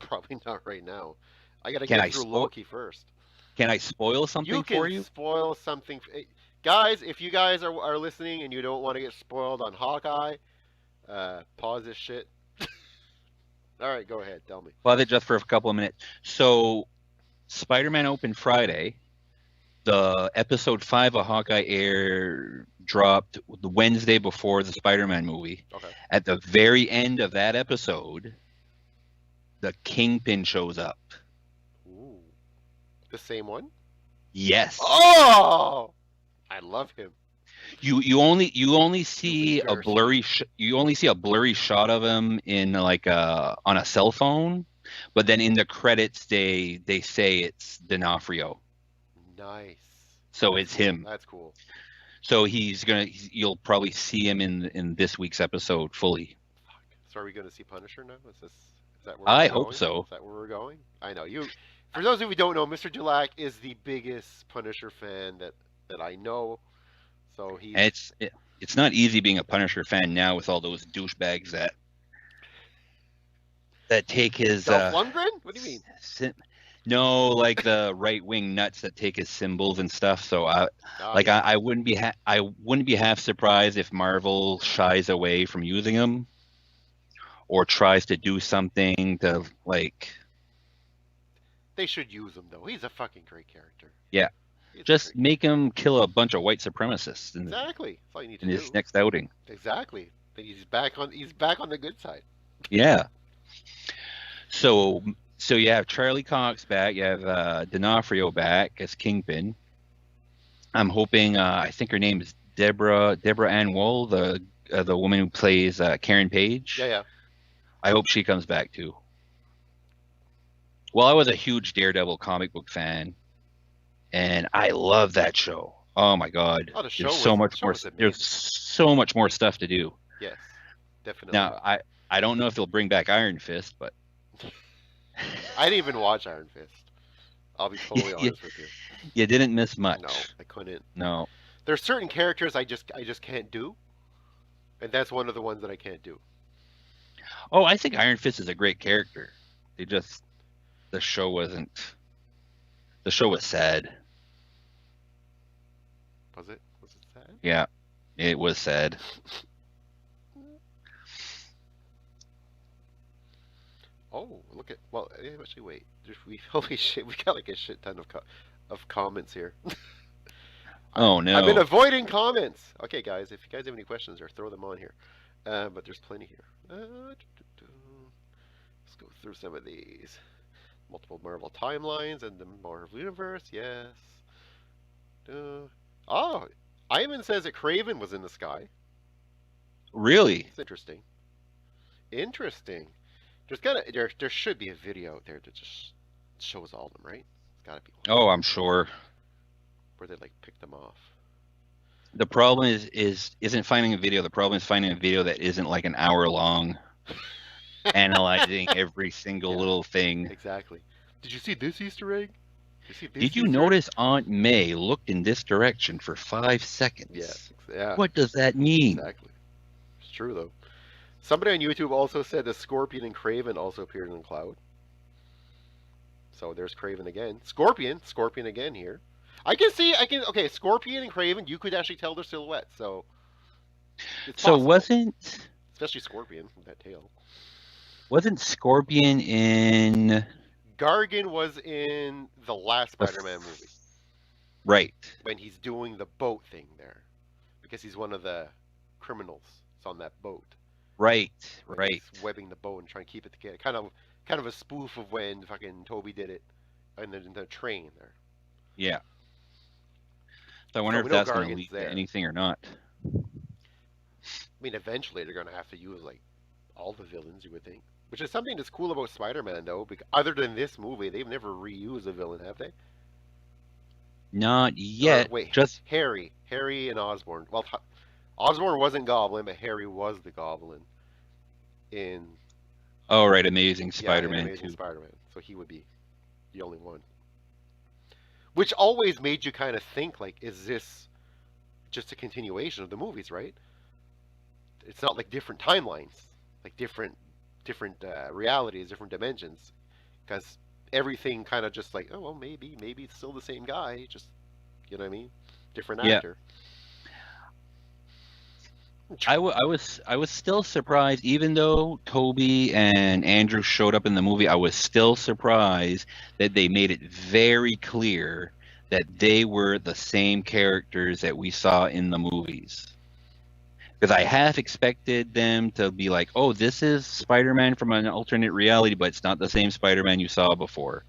probably not right now. I gotta Can get I through spoil? Loki first. Can I spoil something You for can you? spoil something, guys. If you guys are listening and you don't want to get spoiled on Hawkeye, pause this shit. All right, go ahead. Tell me. Pause it just for a couple of minutes. So, Spider-Man opened Friday. The episode 5 of Hawkeye dropped the Wednesday before the Spider-Man movie. Okay. At the very end of that episode, the Kingpin shows up. Ooh, the same one? Yes. Oh, I love him. You only see a Jersey. blurry shot of him in like on a cell phone, but then in the credits they say it's D'Onofrio. Nice. So it's him. That's cool. So you'll probably see him in this week's episode fully. Fuck. So are we going to see Punisher now? Is that where I we're hope going? so. Is that where we're going? I know you. For those of you who don't know, Mr. Dulac is the biggest Punisher fan that I know. So he's. And it's not easy being a Punisher fan now with all those douchebags that take his. Dolph Lundgren? What do you mean? No, like the right wing nuts that take his symbols and stuff. So I wouldn't be half surprised if Marvel shies away from using him, or tries to do something to like. They should use him though. He's a fucking great character. Yeah, just make him kill a bunch of white supremacists. Exactly. That's all you need to in do. his next outing. Exactly. He's back on the good side. Yeah. So you have Charlie Cox back. You have D'Onofrio back as Kingpin. I'm hoping. I think her name is Deborah Ann Woll, the woman who plays Karen Page. Yeah. I hope she comes back too. Well, I was a huge Daredevil comic book fan, and I love that show. Oh my God! Oh, the show There's was- so the much show more. was amazing. There's so much more stuff to do. Yes. Definitely. Now, I don't know if they'll bring back Iron Fist, but I didn't even watch Iron Fist. I'll be totally honest with you. you didn't miss much. No, I couldn't. No. There's certain characters I just can't do, and that's one of the ones that I can't do. Oh, I think Iron Fist is a great character. The show wasn't. The show was sad. Was it sad? Yeah, it was sad. Oh, look at actually wait. Holy shit, we got like a shit ton of comments here. Oh no. I've been avoiding comments. Okay, guys, if you guys have any questions, or throw them on here. But there's plenty here. Let's go through some of these. Multiple Marvel timelines and the Marvel universe. Yes. Oh, Ivan says that Craven was in the sky. Really? It's interesting. There should be a video out there that just shows all of them, right? It's gotta be one. Oh, I'm sure. Where they like pick them off. The problem isn't finding a video. The problem is finding a video that isn't like an hour long, analyzing every single little thing. Exactly. Did you see this Easter egg? Did you notice Aunt May looked in this direction for 5 seconds? Yes. Yeah. What does that mean? Exactly. It's true though. Somebody on YouTube also said that Scorpion and Craven also appeared in Cloud. So there's Craven again. Scorpion again here. Okay, Scorpion and Craven, you could actually tell their silhouettes, so it's So possible. Especially Scorpion with that tail. wasn't Scorpion in Gargan was in the last Spider-Man movie right? when he's doing the boat thing there, because he's one of the criminals. It's on that boat. Right. He's webbing the boat and trying to keep it together. Kind of a spoof of when fucking Toby did it, and then the train there. Yeah. So I wonder we if know that's going to Gargan's lead there. to anything or not. I mean, eventually they're going to have to use like all the villains, you would think. Which is something that's cool about Spider-Man, though. Because other than this movie, they've never reused a villain, have they? Not yet. Wait, Just Harry and Osborn. Well, Osborn wasn't Goblin, but Harry was the Goblin in Oh, right, Amazing Yeah, in Spider-Man Amazing 2. Spider-Man. So he would be the only one. Which always made you kind of think, like, is this just a continuation of the movies, right? It's not like different timelines, like different realities, different dimensions, because everything kind of just like, oh well, maybe it's still the same guy, just you know what I mean, different Yeah, actor. I was still surprised, even though Toby and Andrew showed up in the movie. I was still surprised that they made it very clear that they were the same characters that we saw in the movies. Because I half expected them to be like, "Oh, this is Spider-Man from an alternate reality, but it's not the same Spider-Man you saw before."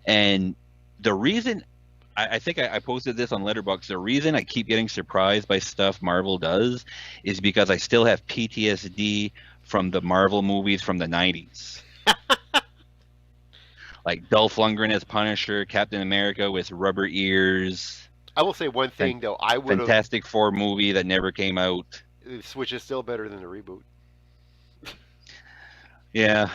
And the reason I think I posted this on Letterboxd. The reason I keep getting surprised by stuff Marvel does is because I still have PTSD from the Marvel movies from the 90s. Like Dolph Lundgren as Punisher, Captain America with rubber ears, I will say one Fan- thing though, I would have. Fantastic Four movie that never came out. Switch is still better than the reboot. Yeah.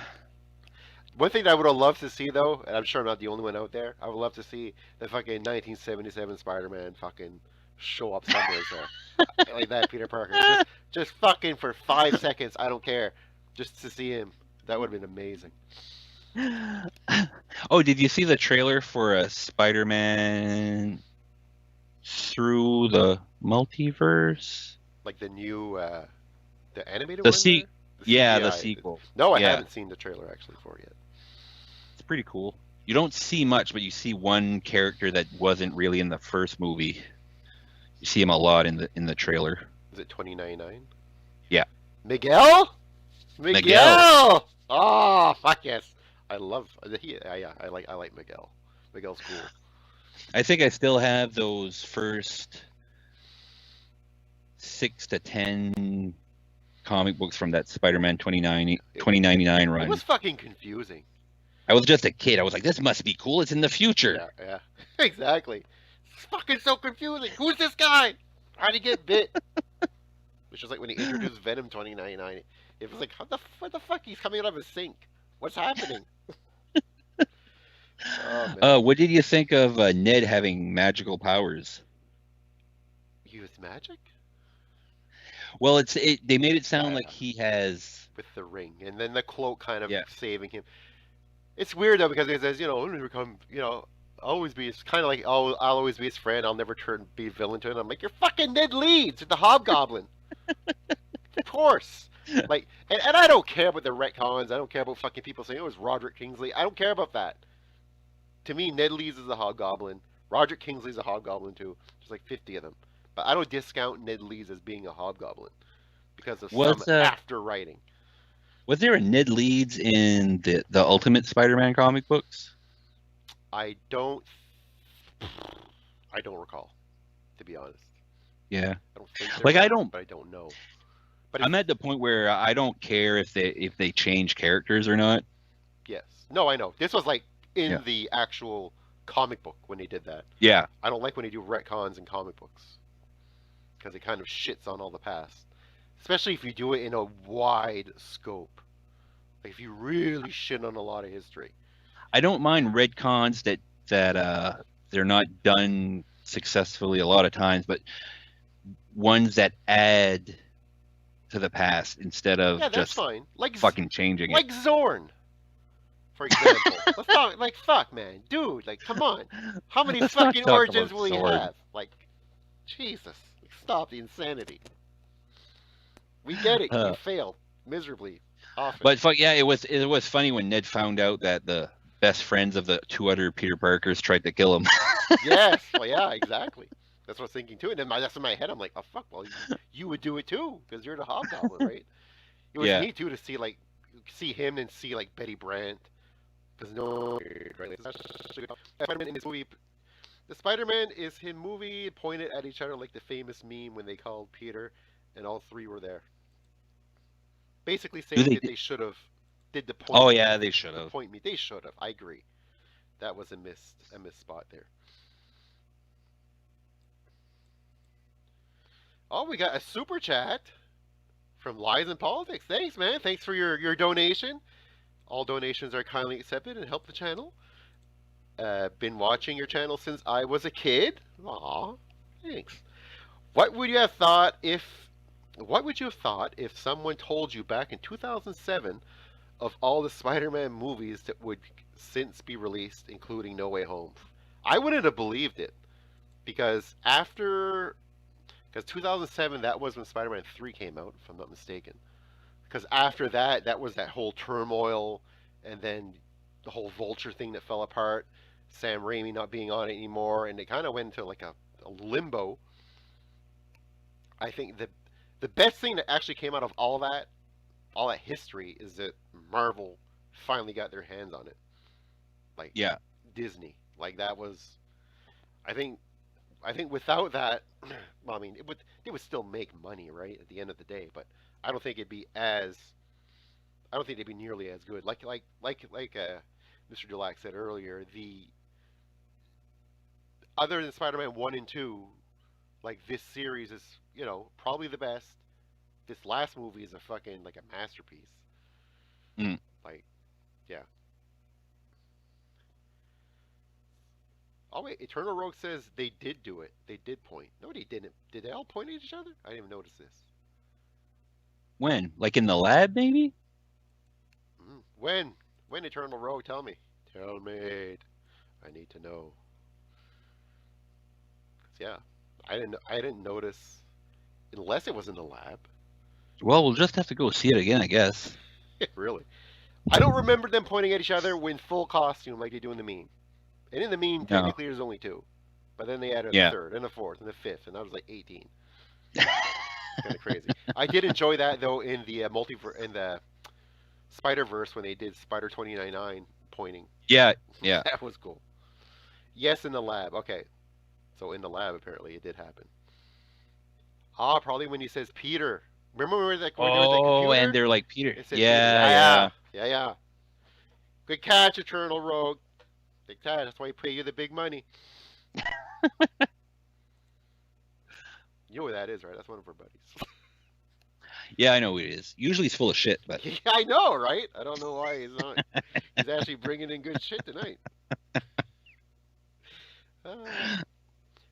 One thing that I would have loved to see though, and I'm sure I'm not the only one out there, I would love to see the fucking 1977 Spider-Man fucking show up somewhere there, like that Peter Parker, just fucking for 5 seconds. I don't care, just to see him. That would have been amazing. Oh, did you see the trailer for a Spider-Man through the multiverse? Like the new, the animated The one se- there, the Yeah, the CGI. sequel. No, I Yeah, haven't seen the trailer actually for it yet. it's pretty cool. You don't see much, but you see one character that wasn't really in the first movie. You see him a lot in the trailer. Is it 2099? Yeah. Miguel? Miguel. Oh, fuck yes. I love yeah, I like Miguel. Miguel's cool. I think I still have those first 6 to 10 comic books from that Spider-Man 2099 It run. was fucking confusing. I was just a kid. I was like, this must be cool. It's in the future. Yeah. Exactly. It's fucking so confusing. Who's this guy? How'd he get bit? Which was like when he introduced Venom 2099. It was like, what the fuck? He's coming out of a sink. What's happening? Oh man. What did you think of Ned having magical powers? He was magic? Well, they made it sound like Yeah. he has. With the ring, and then the cloak kind of Yeah. saving him. It's weird though because it says, I'm gonna become, always be. It's kind of like, oh, I'll always be his friend. I'll never be a villain to him. I'm like, you're fucking Ned Leeds, the Hobgoblin. Of course. Like, and I don't care about the retcons. I don't care about fucking people saying it was Roderick Kingsley. I don't care about that. To me, Ned Leeds is a Hobgoblin. Roderick Kingsley's a Hobgoblin too. There's like 50 of them. But I don't discount Ned Leeds as being a Hobgoblin because of some after writing. Was there a Ned Leeds in the Ultimate Spider-Man comic books? I don't recall, to be honest. Yeah. I don't think Like, there I was, don't. but I don't know. But I'm at the point where I don't care if they change characters or not. yes, no, I know. This was like in Yeah. the actual comic book when they did that. Yeah. I don't like when they do retcons in comic books because it kind of shits on all the past, especially if you do it in a wide scope. Like if you really shit on a lot of history. I don't mind retcons that they're not done successfully a lot of times, but ones that add to the past instead of Yeah, that's just fine. Like fucking changing like it. Zorn, for example. Let's talk, like fuck, man, dude. Like, come on. How many Let's not fucking talk origins about will he Zorn. have? Like, Jesus, stop the insanity. We get it. You failed miserably often. But fuck yeah, it was funny when Ned found out that the best friends of the two other Peter Parkers tried to kill him. Yes, well, yeah, exactly. That's what I was thinking too. And then that's in my head. I'm like, oh fuck, well, you would do it too because you're the Hobgoblin, right? It was Yeah. neat too to see him and see like Betty Brant because no, right? Spider-Man in this movie, the Spider-Man is his movie pointed at each other like the famous meme when they called Peter, and all three were there. Basically saying that they should have did the point. Oh yeah, they should have. Point me. They should have. I agree. That was a miss spot there. Oh, we got a super chat from Lies in Politics. Thanks, man. Thanks for your donation. All donations are kindly accepted and help the channel. Been watching your channel since I was a kid. Aw, thanks. What would you have thought if someone told you back in 2007 of all the Spider-Man movies that would since be released, including No Way Home? I wouldn't have believed it, because 2007, that was when Spider-Man 3 came out, if I'm not mistaken. Because after that, that was that whole turmoil, and then the whole Vulture thing that fell apart, Sam Raimi not being on it anymore, and it kind of went into like a limbo. I think the best thing that actually came out of all that history, is that Marvel finally got their hands on it. Like, Yeah. Disney. Like, that was, I think without that, well, I mean, it would still make money, right, at the end of the day, but I don't think it'd be nearly as good. Like Mr. Dulac said earlier, other than Spider-Man 1 and 2, like, this series is, probably the best. This last movie is a fucking, like, a masterpiece. Mm. Like, yeah. Oh, wait, Eternal Rogue says they did do it. They did point. No, they didn't. Did they all point at each other? I didn't even notice this. When? Like in the lab, maybe? When? When, Eternal Rogue? Tell me. Tell me. I need to know. Yeah, I didn't notice, unless it was in the lab. Well, we'll just have to go see it again, I guess. Really? I don't remember them pointing at each other in full costume like they do in the meme. And in the meme, technically, there's only 2. But then they added a third, and a fourth, and a fifth, and that was like 18. Kind of crazy. I did enjoy that, though, in the in the Spider-Verse, when they did Spider 2099 pointing. Yeah. That was cool. Yes, in the lab. Okay. So in the lab, apparently, it did happen. Probably when he says Peter. Remember where that? Oh, and they're like Peter. Yeah. Good catch, Eternal Rogue. Big catch. That's why he pay you the big money. You know who that is, right? That's one of our buddies. Yeah, I know who it is. Usually he's full of shit, but Yeah, I know, right? I don't know why he's not. He's actually bringing in good shit tonight.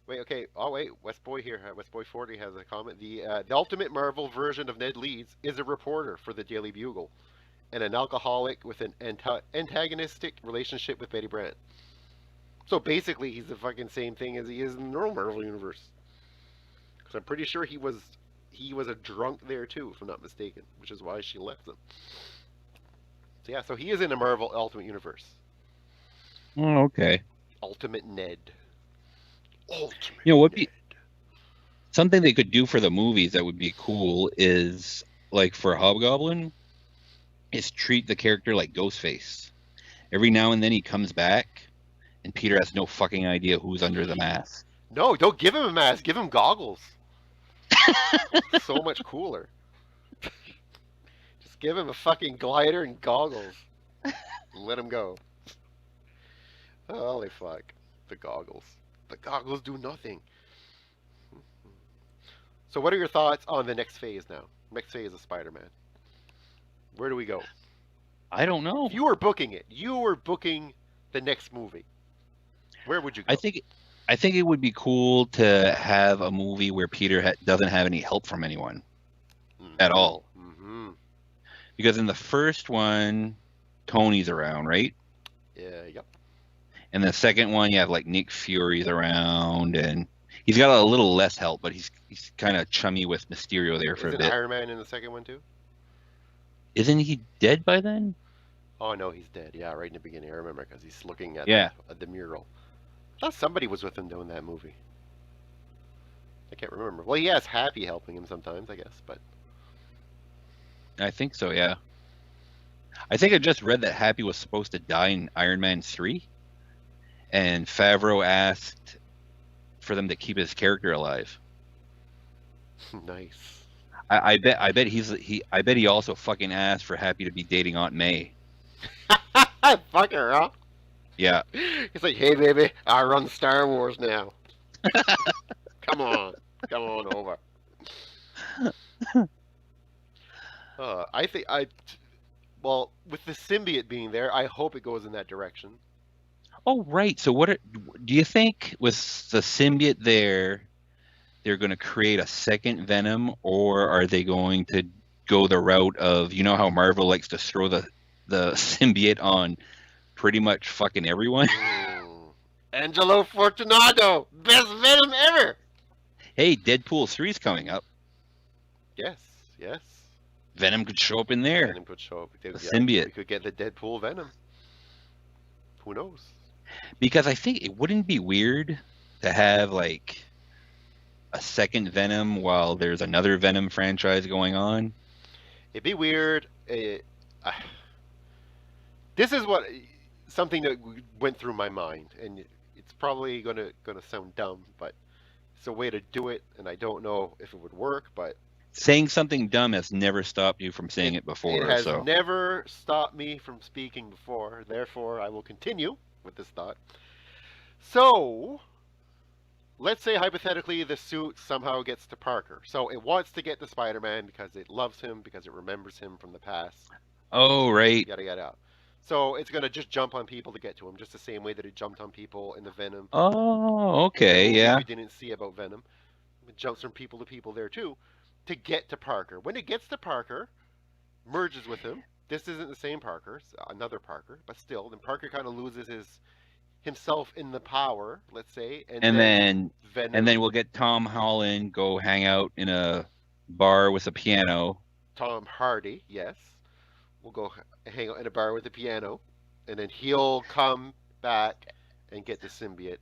Wait, okay. Oh, wait. Westboy here. Westboy 40 has a comment. The ultimate Marvel version of Ned Leeds is a reporter for the Daily Bugle and an alcoholic with an antagonistic relationship with Betty Brant. So basically, he's the fucking same thing as he is in the normal Marvel universe. Because I'm pretty sure he was a drunk there too, if I'm not mistaken, which is why she left him. So yeah, so he is in the Marvel Ultimate Universe. Oh, okay. Ultimate Ned. What be something they could do for the movies that would be cool is, like, for Hobgoblin, is treat the character like Ghostface. Every now and then he comes back, and Peter has no fucking idea who's under the mask. No, don't give him a mask. Give him goggles. So much cooler. Just give him a fucking glider and goggles. And let him go. Holy fuck. The goggles. The goggles do nothing. So what are your thoughts on the next phase now? Next phase of Spider-Man. Where do we go? I don't know. If you were booking it, you were booking the next movie. Where would you go? I think it would be cool to have a movie where Peter doesn't have any help from anyone at all. Mm-hmm. Because in the first one, Tony's around, right? Yeah, yep. And the second one, you have like Nick Fury's around, and he's got a little less help, but he's kind of chummy with Mysterio there for a bit. Isn't Iron Man in the second one too? Isn't he dead by then? Oh no, he's dead. Yeah, right in the beginning. I remember because he's looking at the mural. I thought somebody was with him doing that movie. I can't remember. Well, he has Happy helping him sometimes, I guess, but I think so, yeah. I think I just read that Happy was supposed to die in Iron Man 3, and Favreau asked for them to keep his character alive. Nice. I bet he also fucking asked for Happy to be dating Aunt May. Fuck her, huh? Yeah. He's like, hey, baby, I run Star Wars now. Come on over. I think I well, with the symbiote being there, I hope it goes in that direction. Oh, right. So do you think with the symbiote there, they're going to create a second Venom, or are they going to go the route of, you know how Marvel likes to throw the symbiote on pretty much fucking everyone? Angelo Fortunato, best Venom ever. Hey, Deadpool 3 is coming up. Yes, yes. Venom could show up in there. Venom could show up. The symbiote. We could get the Deadpool Venom. Who knows? Because I think it wouldn't be weird to have like a second Venom while there's another Venom franchise going on. It'd be weird. This is something that went through my mind, and it's probably gonna sound dumb, but it's a way to do it, and I don't know if it would work, but saying something dumb has never stopped you from saying it before. It has never stopped me from speaking before. Therefore, I will continue with this thought. So, let's say hypothetically the suit somehow gets to Parker. So it wants to get to Spider-Man because it loves him, because it remembers him from the past. Oh, right. Yada, yada. So it's going to just jump on people to get to him, just the same way that it jumped on people in the Venom. Oh, okay, yeah. We didn't see about Venom. It jumps from people to people there too, to get to Parker. When it gets to Parker, merges with him. This isn't the same Parker, it's another Parker, but still, then Parker kind of loses himself in the power, let's say, and then Venom, and then we'll get Tom Holland go hang out in a bar with a piano. Tom Hardy, yes, will go hang out in a bar with a piano, and then he'll come back and get the symbiote,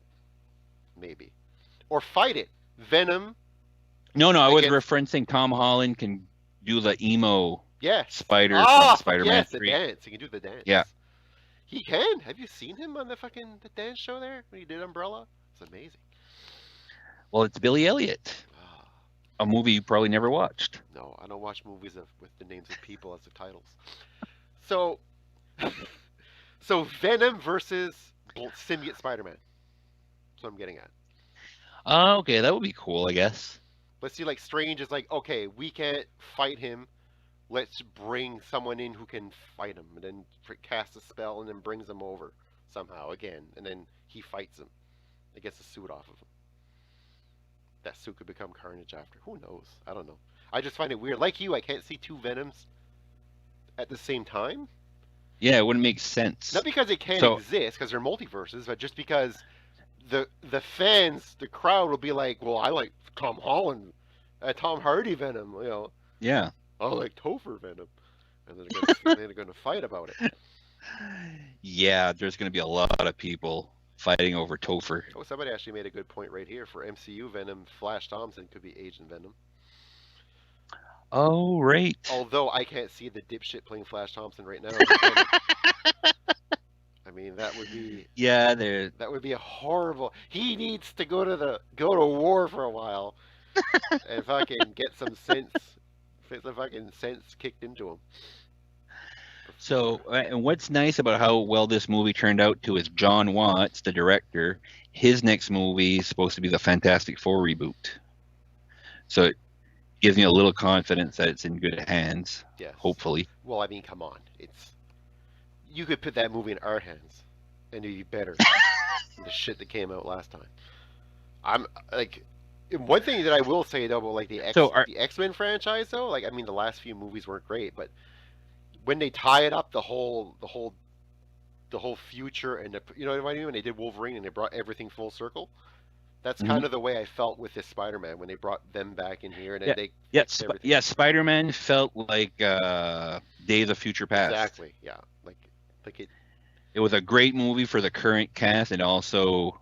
maybe, or fight it. Venom. No, I was referencing Tom Holland can do the emo spider from Spider-Man yes, 3. The dance. He can do the dance. Yeah. He can. Have you seen him on the dance show there when he did Umbrella? It's amazing. Well, it's Billy Elliot. A movie you probably never watched. No, I don't watch movies with the names of people as the titles. So, Venom versus symbiote Spider-Man. That's what I'm getting at. Okay, that would be cool, I guess. Let's see, like, Strange is like, okay, we can't fight him. Let's bring someone in who can fight him, and then cast a spell, and then brings him over somehow again, and then he fights him. It gets the suit off of him. That suit could become Carnage after. Who knows? I don't know. I just find it weird. Like you, I can't see two Venoms at the same time. Yeah, it wouldn't make sense. Not because it can't exist, because they're multiverses, but just because the fans, the crowd will be like, well, I like Tom Holland, Tom Hardy Venom, you know. Yeah. I like Topher Venom. And then they're going to fight about it. Yeah, there's going to be a lot of people fighting over Topher. Oh, somebody actually made a good point right here. For MCU Venom, Flash Thompson could be Agent Venom. Oh, right. Although I can't see the dipshit playing Flash Thompson right now. I mean, that would be... Yeah, that would be a horrible... He needs to go to war for a while and fucking get some sense kicked into him. So, and what's nice about how well this movie turned out too is John Watts, the director, his next movie is supposed to be the Fantastic Four reboot. So it gives me a little confidence that it's in good hands. Yes. Hopefully. Well, I mean, come on. You could put that movie in our hands and it'd be better than the shit that came out last time. I'm like... One thing that I will say though about like the X-Men franchise though, like I mean the last few movies weren't great, but when they tie it up the whole future and you know what I mean, when they did Wolverine and they brought everything full circle, that's kind of the way I felt with this Spider-Man when they brought them back in here and then Spider-Man felt like Days of Future Past. Exactly. Yeah. Like it was a great movie for the current cast and also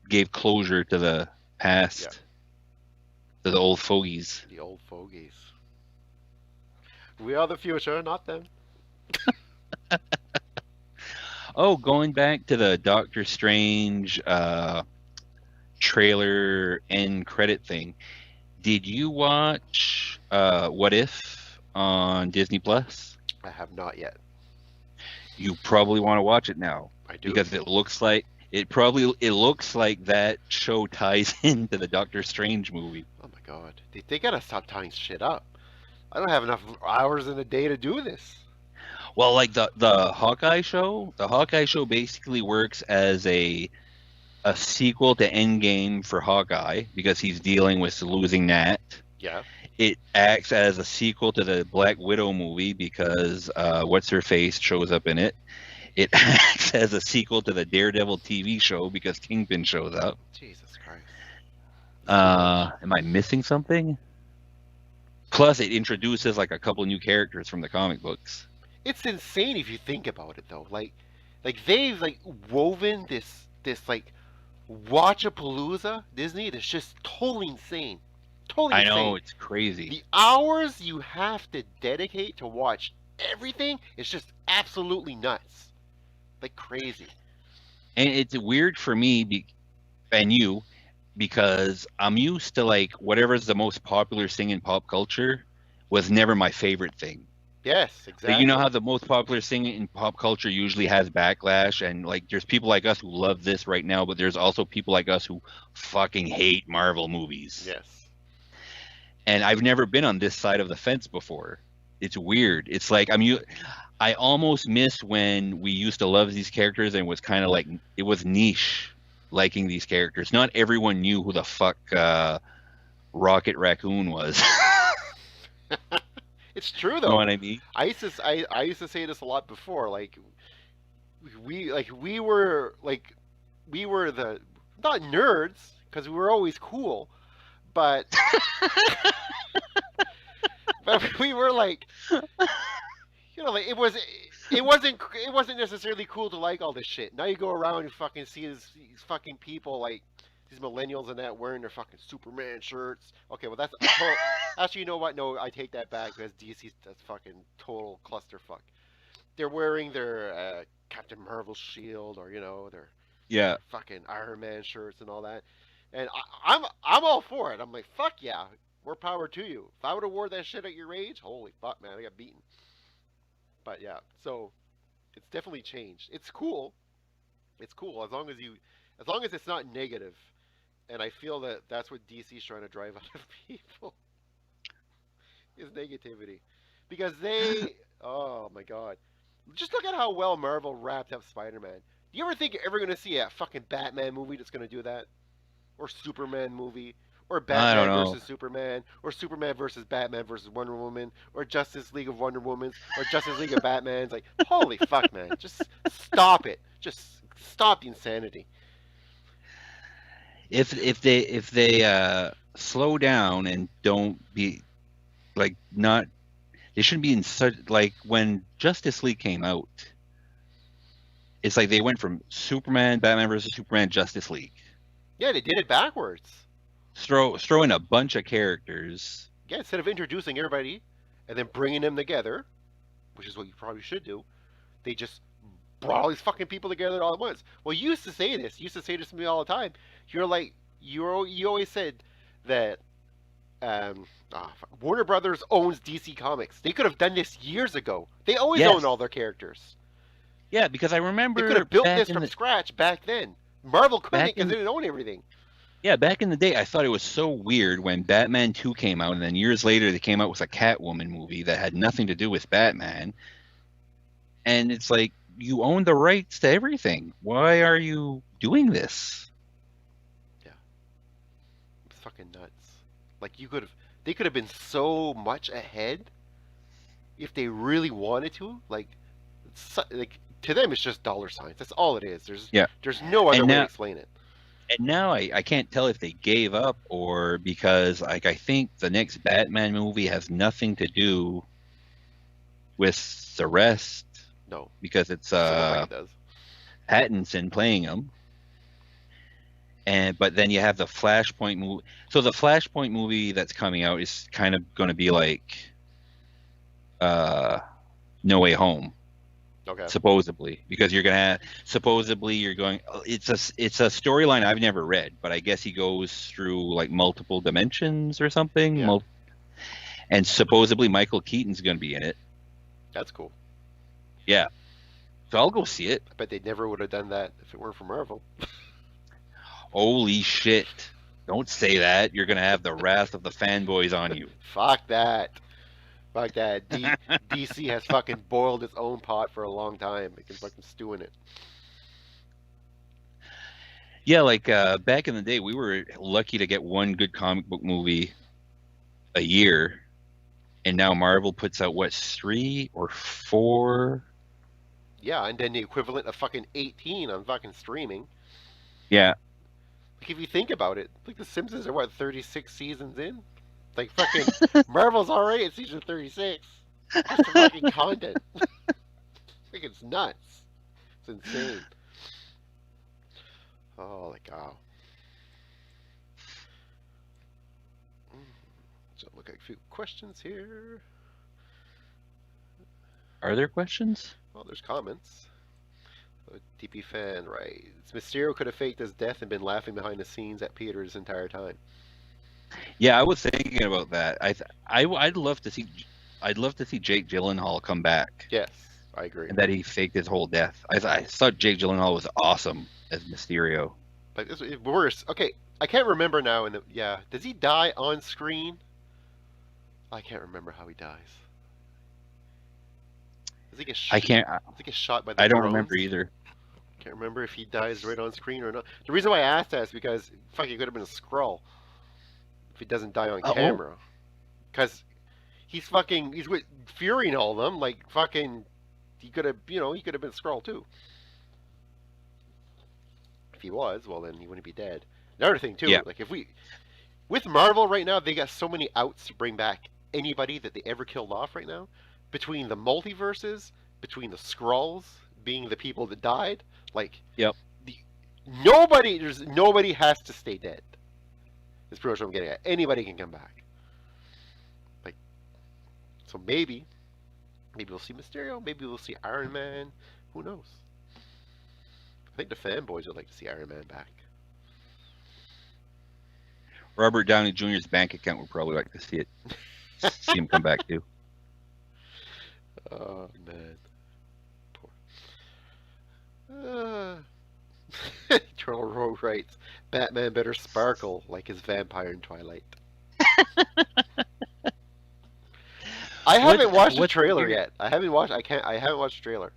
gave closure to the past. Yeah. To the old fogies. The old fogies. We are the future, not them. Oh, going back to the Doctor Strange trailer end credit thing. Did you watch What If on Disney Plus? I have not yet. You probably want to watch it now. I do. Because it looks like that show ties into the Doctor Strange movie. Oh my god. They gotta stop tying shit up. I don't have enough hours in a day to do this. Well, like the Hawkeye show, basically works as a sequel to Endgame for Hawkeye because he's dealing with losing Nat. Yeah. It acts as a sequel to the Black Widow movie because what's her face shows up in it. It acts as a sequel to the Daredevil TV show because Kingpin shows up. Jesus Christ. Am I missing something? Plus, it introduces like a couple new characters from the comic books. It's insane if you think about it, though. Like they've like woven this like Watchapalooza Disney that's just totally insane. Totally I insane. know, it's crazy. The hours you have to dedicate to watch everything is just absolutely nuts. Like crazy. And it's weird for me and you because I'm used to like whatever's the most popular thing in pop culture was never my favorite thing. Yes, Like, exactly. you know how the most popular thing in pop culture usually has backlash, and like there's people like us who love this right now, but there's also people like us who fucking hate Marvel movies. Yes. And I've never been on this side of the fence before. It's weird. It's like I almost miss when we used to love these characters and it was kind of like it was niche liking these characters. Not everyone knew who the fuck Rocket Raccoon was. It's true You though. know what I mean? I used to say this a lot before. Like we were the not nerds because we were always cool, but but we were like, you know, like it wasn't necessarily cool to like all this shit. Now you go around and fucking see these fucking people like these millennials and that wearing their fucking Superman shirts. Okay, well that's actually, you know what? No, I take that back because that's fucking total clusterfuck. They're wearing their Captain Marvel shield or their Yeah. fucking Iron Man shirts and all that. And I'm all for it. I'm like, fuck yeah, more power to you. If I would have wore that shit at your age, holy fuck, man, I got beaten. But yeah, so it's definitely changed. It's cool. It's cool as long as it's not negative. And I feel that that's what DC's trying to drive out of people is negativity, because oh my god, just look at how well Marvel wrapped up Spider-Man. Do you ever think you're ever going to see a fucking Batman movie that's going to do that? Or Superman movie? Or I Batman don't know. versus Superman? Or Superman versus Batman versus Wonder Woman? Or Justice League of Wonder Woman? Or Justice League of Batman's? Like, holy fuck, man. Just stop it. Just stop the insanity. If they slow down and don't be like not, they shouldn't be in such like when Justice League came out. It's like they went from Superman, Batman versus Superman, Justice League. Yeah, they did it backwards. Throw in a bunch of characters. Yeah, instead of introducing everybody and then bringing them together, which is what you probably should do, they just brought all these fucking people together all at once. Well, you used to say this. You used to say this to me all the time. You're like, you always said that Warner Brothers owns DC Comics. They could have done this years ago. They always Yes. own all their characters. Yeah, because I remember They could have built back this in from the- scratch back then. Marvel couldn't Back because in- they didn't own everything. Yeah, back in the day, I thought it was so weird when Batman 2 came out, and then years later they came out with a Catwoman movie that had nothing to do with Batman. And it's like, you own the rights to everything. Why are you doing this? It's fucking nuts. Like they could have been so much ahead if they really wanted to. Like to them, it's just dollar signs. That's all it is. There's no other And way now- to explain it. And now I can't tell if they gave up or because like I think the next Batman movie has nothing to do with the rest No, because it's doesn't look like it does. Pattinson playing him. But then you have the Flashpoint movie. So the Flashpoint movie that's coming out is kind of going to be like No Way Home. Okay. Supposedly, because you're gonna it's a storyline I've never read, but I guess he goes through like multiple dimensions or something. Yeah. And supposedly Michael Keaton's gonna be in it. That's cool. So I'll go see it. I bet they never would have done that if it weren't for Marvel. Holy shit! Don't say that. You're gonna have the wrath of the fanboys on you. Fuck that. Fuck that. DC has fucking boiled its own pot for a long time. It can fucking stew in it. Yeah, like back in the day, we were lucky to get one good comic book movie a year, and now Marvel puts out what, 3 or 4? Yeah, and then the equivalent of fucking 18 on fucking streaming. Yeah. Like, if you think about it, like the Simpsons are what, 36 seasons in? Like fucking Marvel's already at season 36. Just the fucking content. Like it's nuts. It's insane. Oh, like wow. So look at a few questions here. Are there questions? Well, there's comments. DP fan writes, Mysterio could have faked his death and been laughing behind the scenes at Peter this entire time. Yeah, I was thinking about that. I'd love to see Jake Gyllenhaal come back, Yes, I agree. and that he faked his whole death. I thought Jake Gyllenhaal was awesome as Mysterio. But it's worse. Okay, I can't remember now. Does he die on screen? I can't remember how he dies. Does he get I can't. Does he get shot by the I don't drones? remember either. Can't remember if he dies right on screen or not. The reason why I asked that is because fuck, he could have been a Skrull if he doesn't die on camera. Because he's with Fury and all of them. Like fucking, he could have been a Skrull too. If he was, well then he wouldn't be dead. Another thing too, Yeah. like with Marvel right now, they got so many outs to bring back anybody that they ever killed off right now. Between the multiverses, between the Skrulls being the people that died, like Yep. nobody has to stay dead. Is pretty much what I'm getting at. Anybody can come back. Like, so maybe we'll see Mysterio. Maybe we'll see Iron Man. Who knows? I think the fanboys would like to see Iron Man back. Robert Downey Jr.'s bank account would probably like to see him come back too. Oh man, poor. Eternal Rogue writes, Batman better sparkle like his vampire in Twilight. I haven't watched the trailer yet. I haven't watched the trailer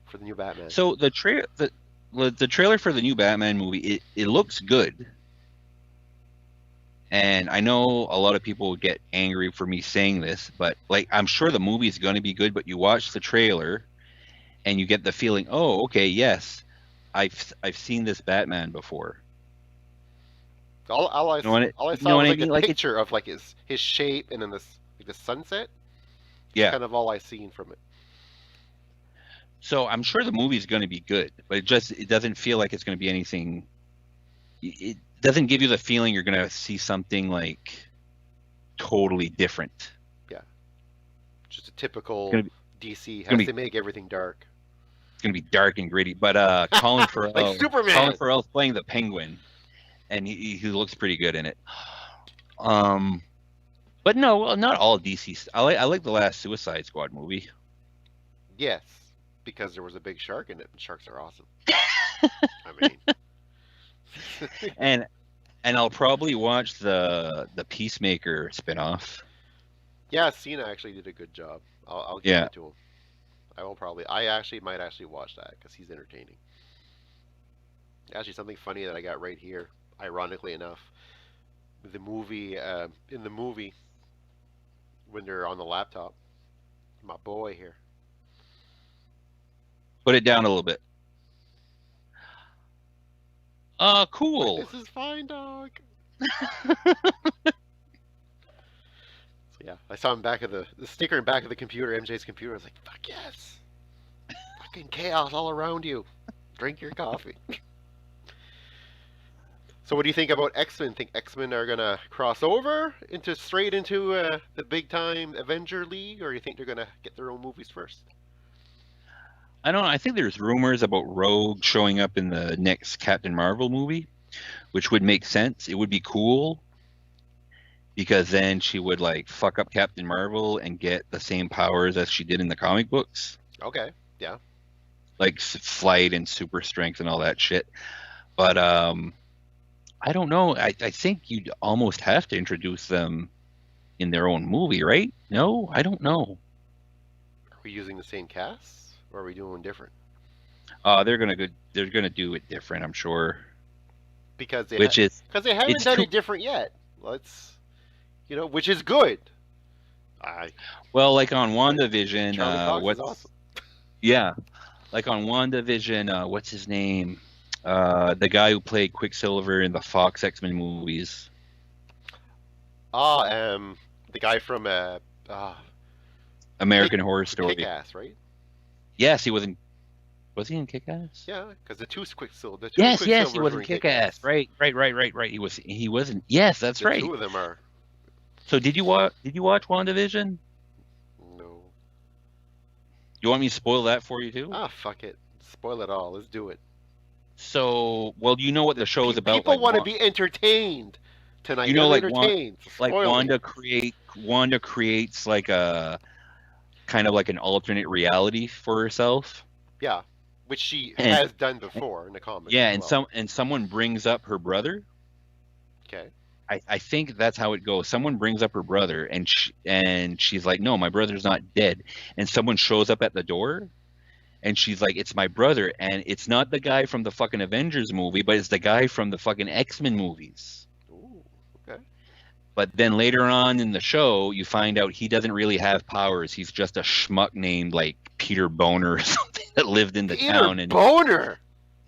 for the new Batman. So the trailer for the new Batman movie, it looks good. And I know a lot of people would get angry for me saying this, but like I'm sure the movie's going to be good, but you watch the trailer and you get the feeling, "Oh, okay, yes. I've seen this Batman before." All I saw was like a picture of like his shape and then the sunset. Yeah. Kind of all I seen from it. So I'm sure the movie's going to be good, but it doesn't feel like it's going to be anything. It doesn't give you the feeling you're going to see something like totally different. Yeah. Just a typical DC has to make everything dark. It's going to be dark and gritty, but Colin Farrell, like Superman. Colin Farrell's playing the Penguin, and he looks pretty good in it. But no, not all DC. I like the last Suicide Squad movie. Yes, because there was a big shark in it, and sharks are awesome. I mean, and I'll probably watch the Peacemaker spinoff. Yeah, Cena actually did a good job. I'll give it to him. I might actually watch that because he's entertaining. Actually, something funny that I got right here, ironically enough, in the movie when they're on the laptop, my boy here. Put it down a little bit. Cool. This is fine, dog. Yeah, I saw him back of the sticker in back of the computer, MJ's computer. I was like, fuck yes. Fucking chaos all around you. Drink your coffee. So what do you think about X-Men? Think X-Men are going to cross over straight into the big-time Avenger League, or you think they're going to get their own movies first? I don't know. I think there's rumors about Rogue showing up in the next Captain Marvel movie, which would make sense. It would be cool. Because then she would like fuck up Captain Marvel and get the same powers as she did in the comic books. Okay, yeah. Like flight and super strength and all that shit. But I don't know. I think you'd almost have to introduce them in their own movie, right? No, I don't know. Are we using the same cast, or are we doing different? They're gonna do it different, I'm sure. Because Which is they haven't it's done too it different yet. Let's, which is good. I well, like on WandaVision, Charlie Cox is awesome. yeah, like on WandaVision, what's his name? The guy who played Quicksilver in the Fox X-Men movies. The guy from American Horror Story. Kick-Ass, right? Yes, he was in. Was he in Kick-Ass? Yeah, because the two Quicksilver. Yes, he was in Kick-Ass. Right. He wasn't. Yes, that's right. Two of them are. So did you watch WandaVision? No. You want me to spoil that for you too? Fuck it. Spoil it all. Let's do it. So, well, you know what the show is about. People want to be entertained tonight. You know, like Wanda creates like a kind of like an alternate reality for herself. Yeah, which she has done before in the comics. Yeah, and someone brings up her brother. Okay. I think that's how it goes. Someone brings up her brother, and she's like, "No, my brother's not dead." And someone shows up at the door, and she's like, "It's my brother," and it's not the guy from the fucking Avengers movie, but it's the guy from the fucking X-Men movies. Ooh, okay. But then later on in the show, you find out he doesn't really have powers. He's just a schmuck named like Peter Boner or something that lived in the town. And Boner.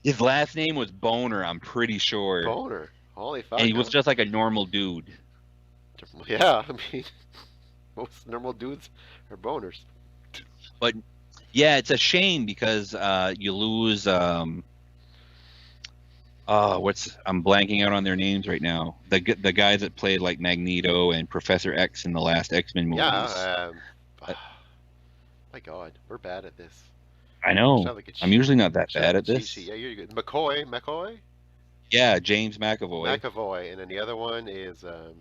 His last name was Boner, I'm pretty sure. Boner. Holy fuck. And he was just like a normal dude. Yeah, I mean, most normal dudes are boners. But yeah, it's a shame because you lose. I'm blanking out on their names right now. The guys that played like Magneto and Professor X in the last X-Men movies. Yeah. My God, we're bad at this. I know. I'm usually not that bad at this. Yeah, you're good. McCoy. Yeah, James McAvoy. And then the other one is oh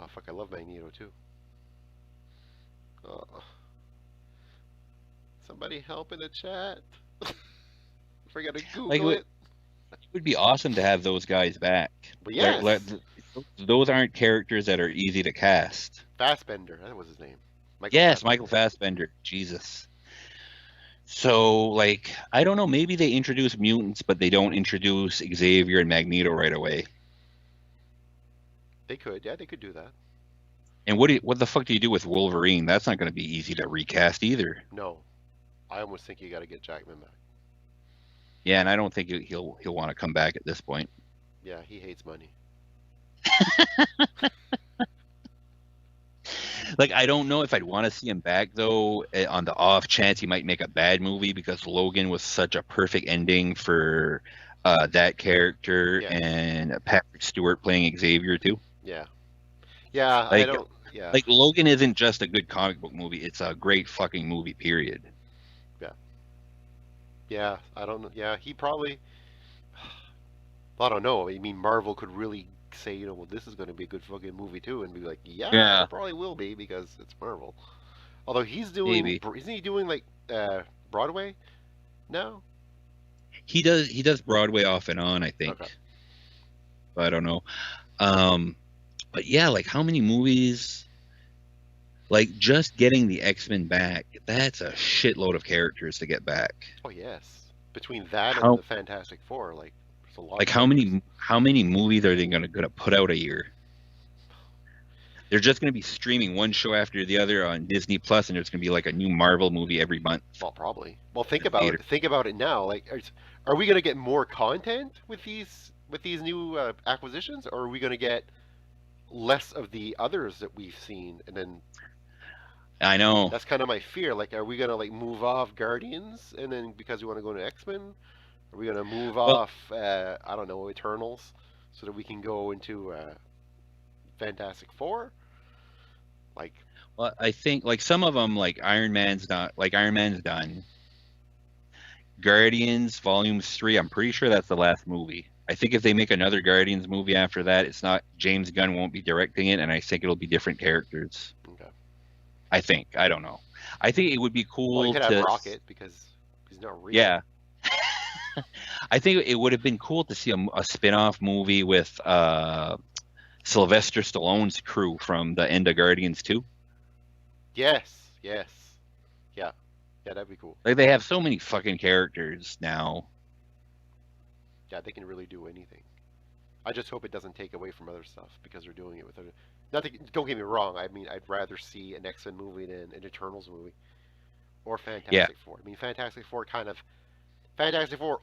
fuck, I love Magneto too. Somebody help in the chat. Forgot to Google it. It would be awesome to have those guys back. But yes. Those aren't characters that are easy to cast. Fassbender, that was his name. Michael Fassbender. Jesus. So, like, I don't know, maybe they introduce mutants, but they don't introduce Xavier and Magneto right away. They could do that. And what the fuck do you do with Wolverine? That's not going to be easy to recast either. No. I almost think you got to get Jackman back. Yeah, and I don't think he'll want to come back at this point. Yeah, he hates money. Like, I don't know if I'd want to see him back, though, on the off chance he might make a bad movie, because Logan was such a perfect ending for that character, and Patrick Stewart playing Xavier, too. Yeah. Yeah, like, I don't... Yeah. Like, Logan isn't just a good comic book movie. It's a great fucking movie, period. Yeah. Yeah, I don't know. Yeah, he probably... I don't know. I mean, Marvel could really say, well, this is going to be a good fucking movie too, and be like, yeah, it probably will be because it's Marvel. Although he's doing, isn't he doing like Broadway now? He does Broadway off and on, I think. Okay. But I don't know. But yeah, like how many movies? Like just getting the X-Men back, that's a shitload of characters to get back. Oh yes, between that and the Fantastic Four, like. Like how many movies are they gonna put out a year? They're just gonna be streaming one show after the other on Disney Plus, and there's gonna be like a new Marvel movie every month. Well, probably. Well, think about it. Think about it now. Like, are we gonna get more content with these new acquisitions, or are we gonna get less of the others that we've seen? And then I know that's kind of my fear. Like, are we gonna like move off Guardians, and then because we want to go to X-Men? Are we going to move off, I don't know, Eternals, so that we can go into Fantastic Four? Like, well, I think like some of them, like Iron Man's done. Guardians Volume 3, I'm pretty sure that's the last movie. I think if they make another Guardians movie after that, it's not James Gunn won't be directing it, and I think it'll be different characters. Okay. I don't know. I think it would be cool. Well, you could have Rocket because he's not real. Yeah. I think it would have been cool to see a spin-off movie with Sylvester Stallone's crew from the end of Guardians 2. Yes, yes, yeah, yeah, that'd be cool. Like they have so many fucking characters now. Yeah, they can really do anything. I just hope it doesn't take away from other stuff because they're doing it with other. Nothing. Don't get me wrong. I mean, I'd rather see an X-Men movie than an Eternals movie or Fantastic Four. I mean, Fantastic Four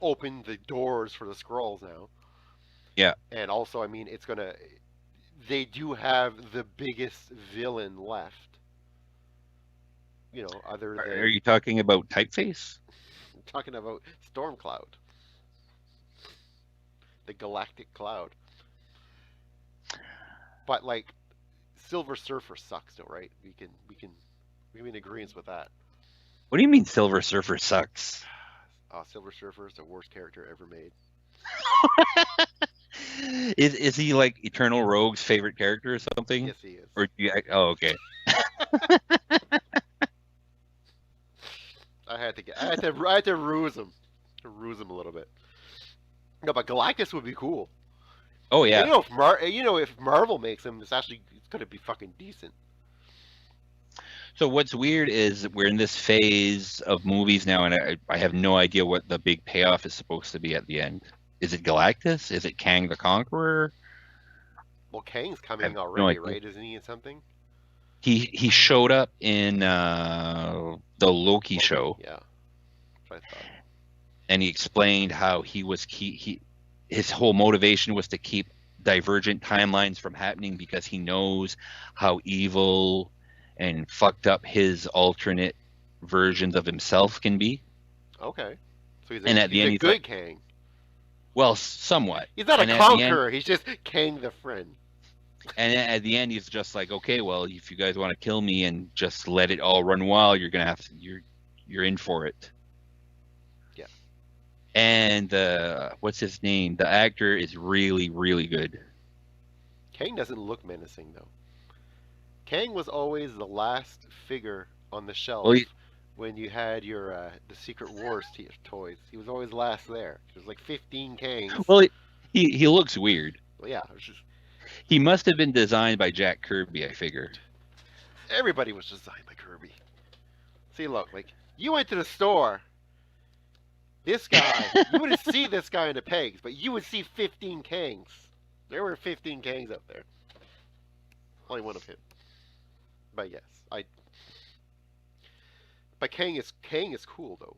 opened the doors for the Skrulls now. Yeah. And also, I mean, it's gonna. They do have the biggest villain left. You know, other than Are you talking about Typeface? talking about Stormcloud, the Galactic Cloud. But like, Silver Surfer sucks, though, right? We be in agreement with that. What do you mean Silver Surfer sucks? Silver Surfer is the worst character ever made. Is he like Eternal Rogue's favorite character or something? Yes, he is. Or do you, oh, okay. I had to ruse him, a little bit. No, but Galactus would be cool. Oh yeah. You know, if Marvel makes him, it's gonna be fucking decent. So what's weird is we're in this phase of movies now, and I have no idea what the big payoff is supposed to be at the end. Is it Galactus? Is it Kang the Conqueror? Well, Kang's coming I have no already, idea. right? Isn't he in something? He showed up in the Loki show, Yeah, that's what I thought. and he explained how his whole motivation was to keep divergent timelines from happening because he knows how evil and fucked up his alternate versions of himself can be. Okay, so he's And at the end, he's good like- Kang. Well, somewhat. He's not And a at the end- conqueror. He's just Kang the friend. And at the end, he's just like, okay, well, if you guys want to kill me and just let it all run wild, you're gonna have to, you're in for it. Yeah. And what's his name? The actor is really, really good. Kang doesn't look menacing though. Kang was always the last figure on the shelf Well, when you had your the Secret Wars toys. He was always last there. There's like 15 Kangs. Well, he looks weird. Well, yeah, it was just, He must have been designed by Jack Kirby, I figure. everybody was designed by Kirby. See, look, like you went to the store. This guy, you wouldn't see this guy in the pegs, but you would see 15 Kangs. There were 15 Kangs up there. Only one of him. But yes, But Kang is cool though.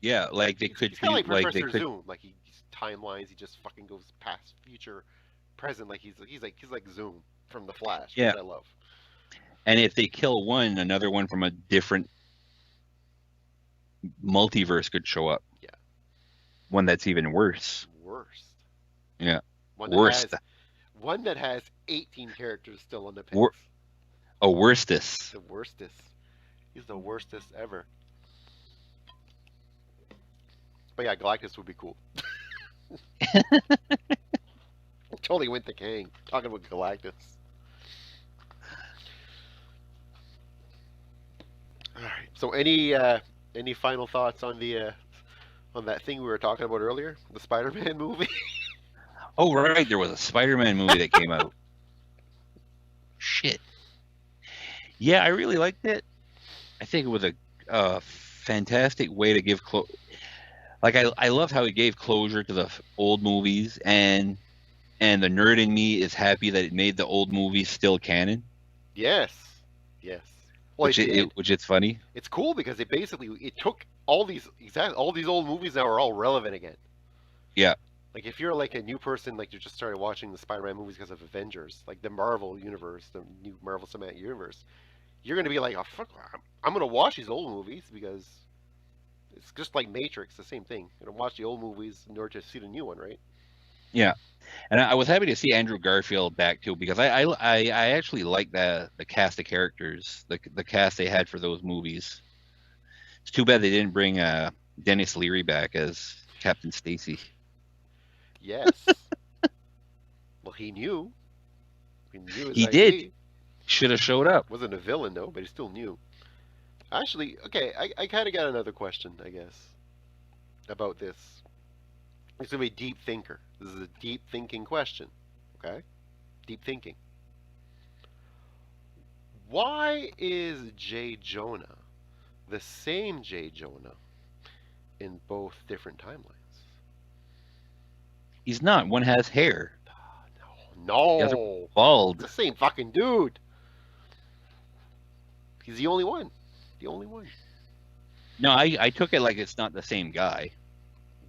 Yeah, like they could He's be kind of like like they Professor could. Zoom. Like he's timelines. He just fucking goes past, future, present. Like he's like Zoom from the Flash. Yeah. Which I love. And if they kill one, another one from a different multiverse could show up. Yeah. One that's even worse. Worst. Yeah. One Worst. One that has 18 characters still on the page. A worstest. The worstest. He's the worstest ever. But yeah, Galactus would be cool. Totally went to Kang. Talking about Galactus. All right. So any final thoughts on on that thing we were talking about earlier, the Spider-Man movie? Oh, right. There was a Spider-Man movie that came out. Shit. Yeah, I really liked it. I think it was a fantastic way to give I loved how it gave closure to the old movies, and the nerd in me is happy that it made the old movies still canon, Yes. Yes. Well, which it's funny. it's cool because it took all these old movies that are all relevant again. Yeah. Like if you're like a new person, like you just started watching the Spider-Man movies because of Avengers, like the Marvel universe, the new Marvel Cinematic Universe, you're gonna be like, oh fuck, I'm gonna watch these old movies because it's just like Matrix, the same thing. You're gonna watch the old movies in order to see the new one, right? Yeah, and I was happy to see Andrew Garfield back too, because I actually like the cast of characters, the cast they had for those movies. It's too bad they didn't bring Dennis Leary back as Captain Stacy. Yes. Well, he knew. He knew his He ID. did. Should have showed up. Wasn't a villain though, but he still knew. Actually, okay, I kind of got another question, I guess, about this. It's gonna be a deep thinker. This is a deep thinking question. Okay. Deep thinking. Why is J. Jonah the same J. Jonah in both different timelines? He's not. One has hair. No. The other No. bald. It's the same fucking dude. He's the only one. The only one. No, I took it like it's not the same guy.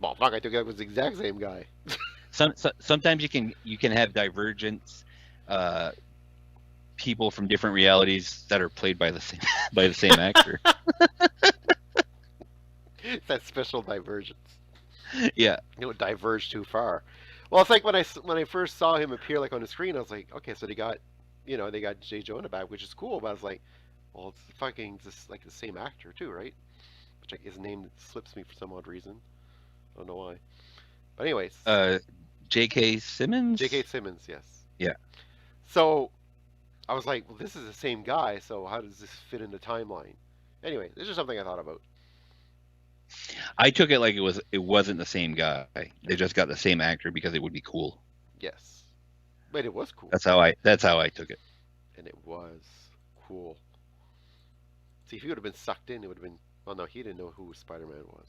Well, fuck, I took it was the exact same guy. Sometimes you can have divergence, people from different realities that are played by the same actor. That special divergence. Yeah. You don't diverge too far. Well, it's like when I first saw him appear like on the screen, I was like, okay, so they got J. Jonah back, which is cool. But I was like, well, it's fucking just like the same actor too, right? Which like, his name slips me for some odd reason. I don't know why. But anyways, J.K. Simmons. J.K. Simmons, yes. Yeah. So I was like, well, this is the same guy. So how does this fit in the timeline? Anyway, this is something I thought about. I took it like it wasn't the same guy. They just got the same actor because it would be cool. Yes, but it was cool. That's how I took it. And it was cool. See, if he would have been sucked in, it would have been. Well, no, he didn't know who Spider-Man was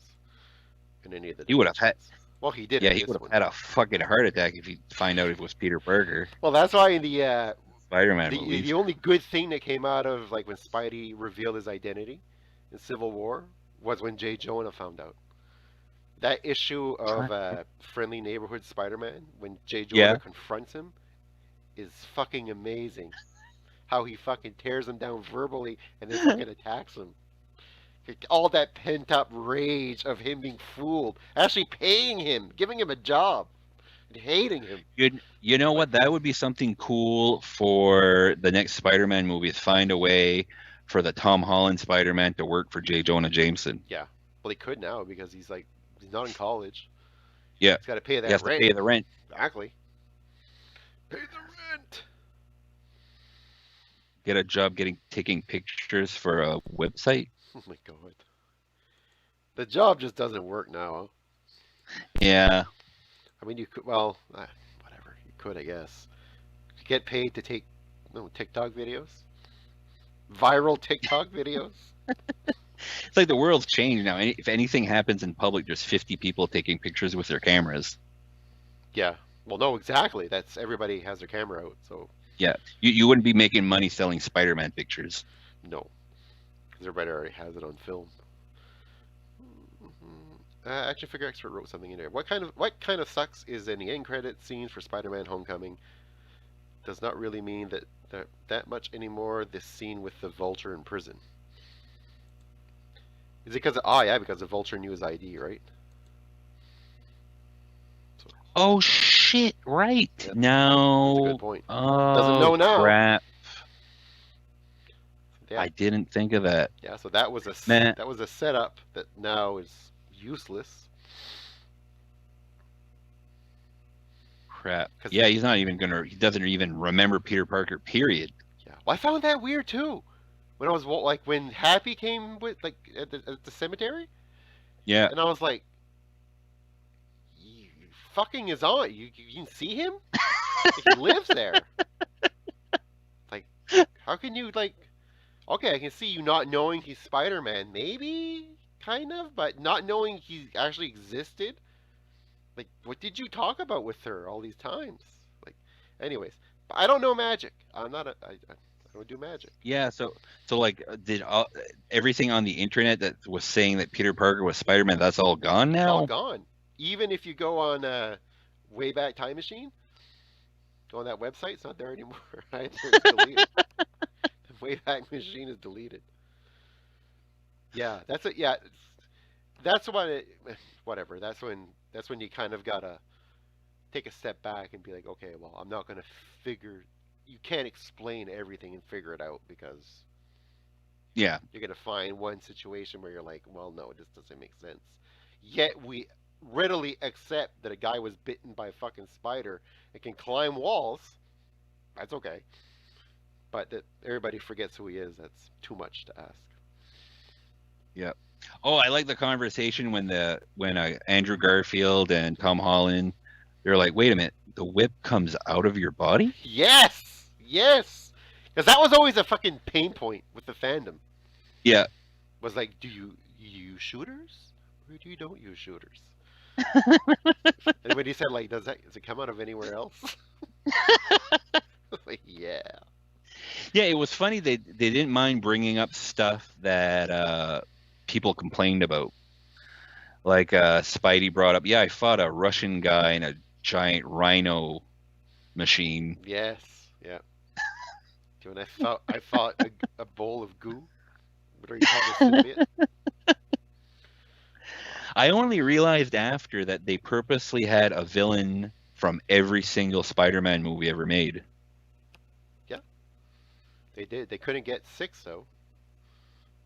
in any of the. He would have had. Well, he did. Yeah, he would have had a fucking heart attack if he find out it was Peter Parker. Well, that's why in the Spider-Man movies. The only good thing that came out of like when Spidey revealed his identity in Civil War was when J. Jonah found out. That issue of Friendly Neighborhood Spider-Man, when J. Jonah confronts him, is fucking amazing. How he fucking tears him down verbally and then fucking attacks him. All that pent-up rage of him being fooled, actually paying him, giving him a job, and hating him. You know what? That would be something cool for the next Spider-Man movie, is find a way for the Tom Holland Spider-Man to work for J. Jonah Jameson. Yeah. Well, he could now because he's not in college. Yeah. He's got to pay that rent. He has to pay the rent. Exactly. Pay the rent. Get a job taking pictures for a website. Oh my god. The job just doesn't work now. Huh? Yeah. I mean, you could, well, whatever. You could, I guess. Get paid to take TikTok videos? Viral TikTok videos? It's like the world's changed now. If anything happens in public, there's 50 people taking pictures with their cameras. Yeah. Well, no, exactly. That's everybody has their camera out, so. Yeah. You wouldn't be making money selling Spider-Man pictures. No. Because everybody already has it on film. Action Figure Expert wrote something in there. What kind of sucks is in the end credit scenes for Spider-Man Homecoming does not really mean that much anymore. This scene with the Vulture in prison. Is it because because the Vulture knew his ID, right? So, oh shit! Right. yeah, no. that's a good point. Oh, doesn't know now. Crap. Yeah. I didn't think of that. Yeah, so that was a setup that now is useless. Crap. Yeah, he's not even he doesn't even remember Peter Parker, period. Yeah. Well, I found that weird too. When I was when Happy came with at the cemetery. Yeah. And I was like, fucking is on. You can see him? He lives there. Like, how can you okay, I can see you not knowing he's Spider-Man, maybe, kind of, but not knowing he actually existed. Like, what did you talk about with her all these times? Like, anyways, but I don't know magic. I don't do magic. Yeah, so like, did everything on the internet that was saying that Peter Parker was Spider-Man, that's all gone now? It's all gone. Even if you go on Wayback Time Machine, go on that website, it's not there anymore. Right? It's deleted. The Wayback Machine is deleted. Yeah, that's it. Yeah, that's whatever. That's when you kind of gotta take a step back and be like, okay, well, I'm not gonna figure. You can't explain everything and figure it out because yeah, you're gonna find one situation where you're like, well, no, this doesn't make sense. Yet we readily accept that a guy was bitten by a fucking spider and can climb walls. That's okay. But that everybody forgets who he is. That's too much to ask. Yeah. Oh, I like the conversation when Andrew Garfield and Tom Holland They're like, wait a minute, the whip comes out of your body? Yes, yes, because that was always a fucking pain point with the fandom. Yeah. Was like, do you use shooters or do you don't use shooters? And when he said like, does it come out of anywhere else? Like, yeah. Yeah, it was funny. They didn't mind bringing up stuff that people complained about. Like Spidey brought up, yeah, I fought a Russian guy in a giant rhino machine. Yes, yeah. When I fought a bowl of goo. What are you calling a symbiote? I only realized after that they purposely had a villain from every single Spider-Man movie ever made. Yeah, they did. They couldn't get 6 though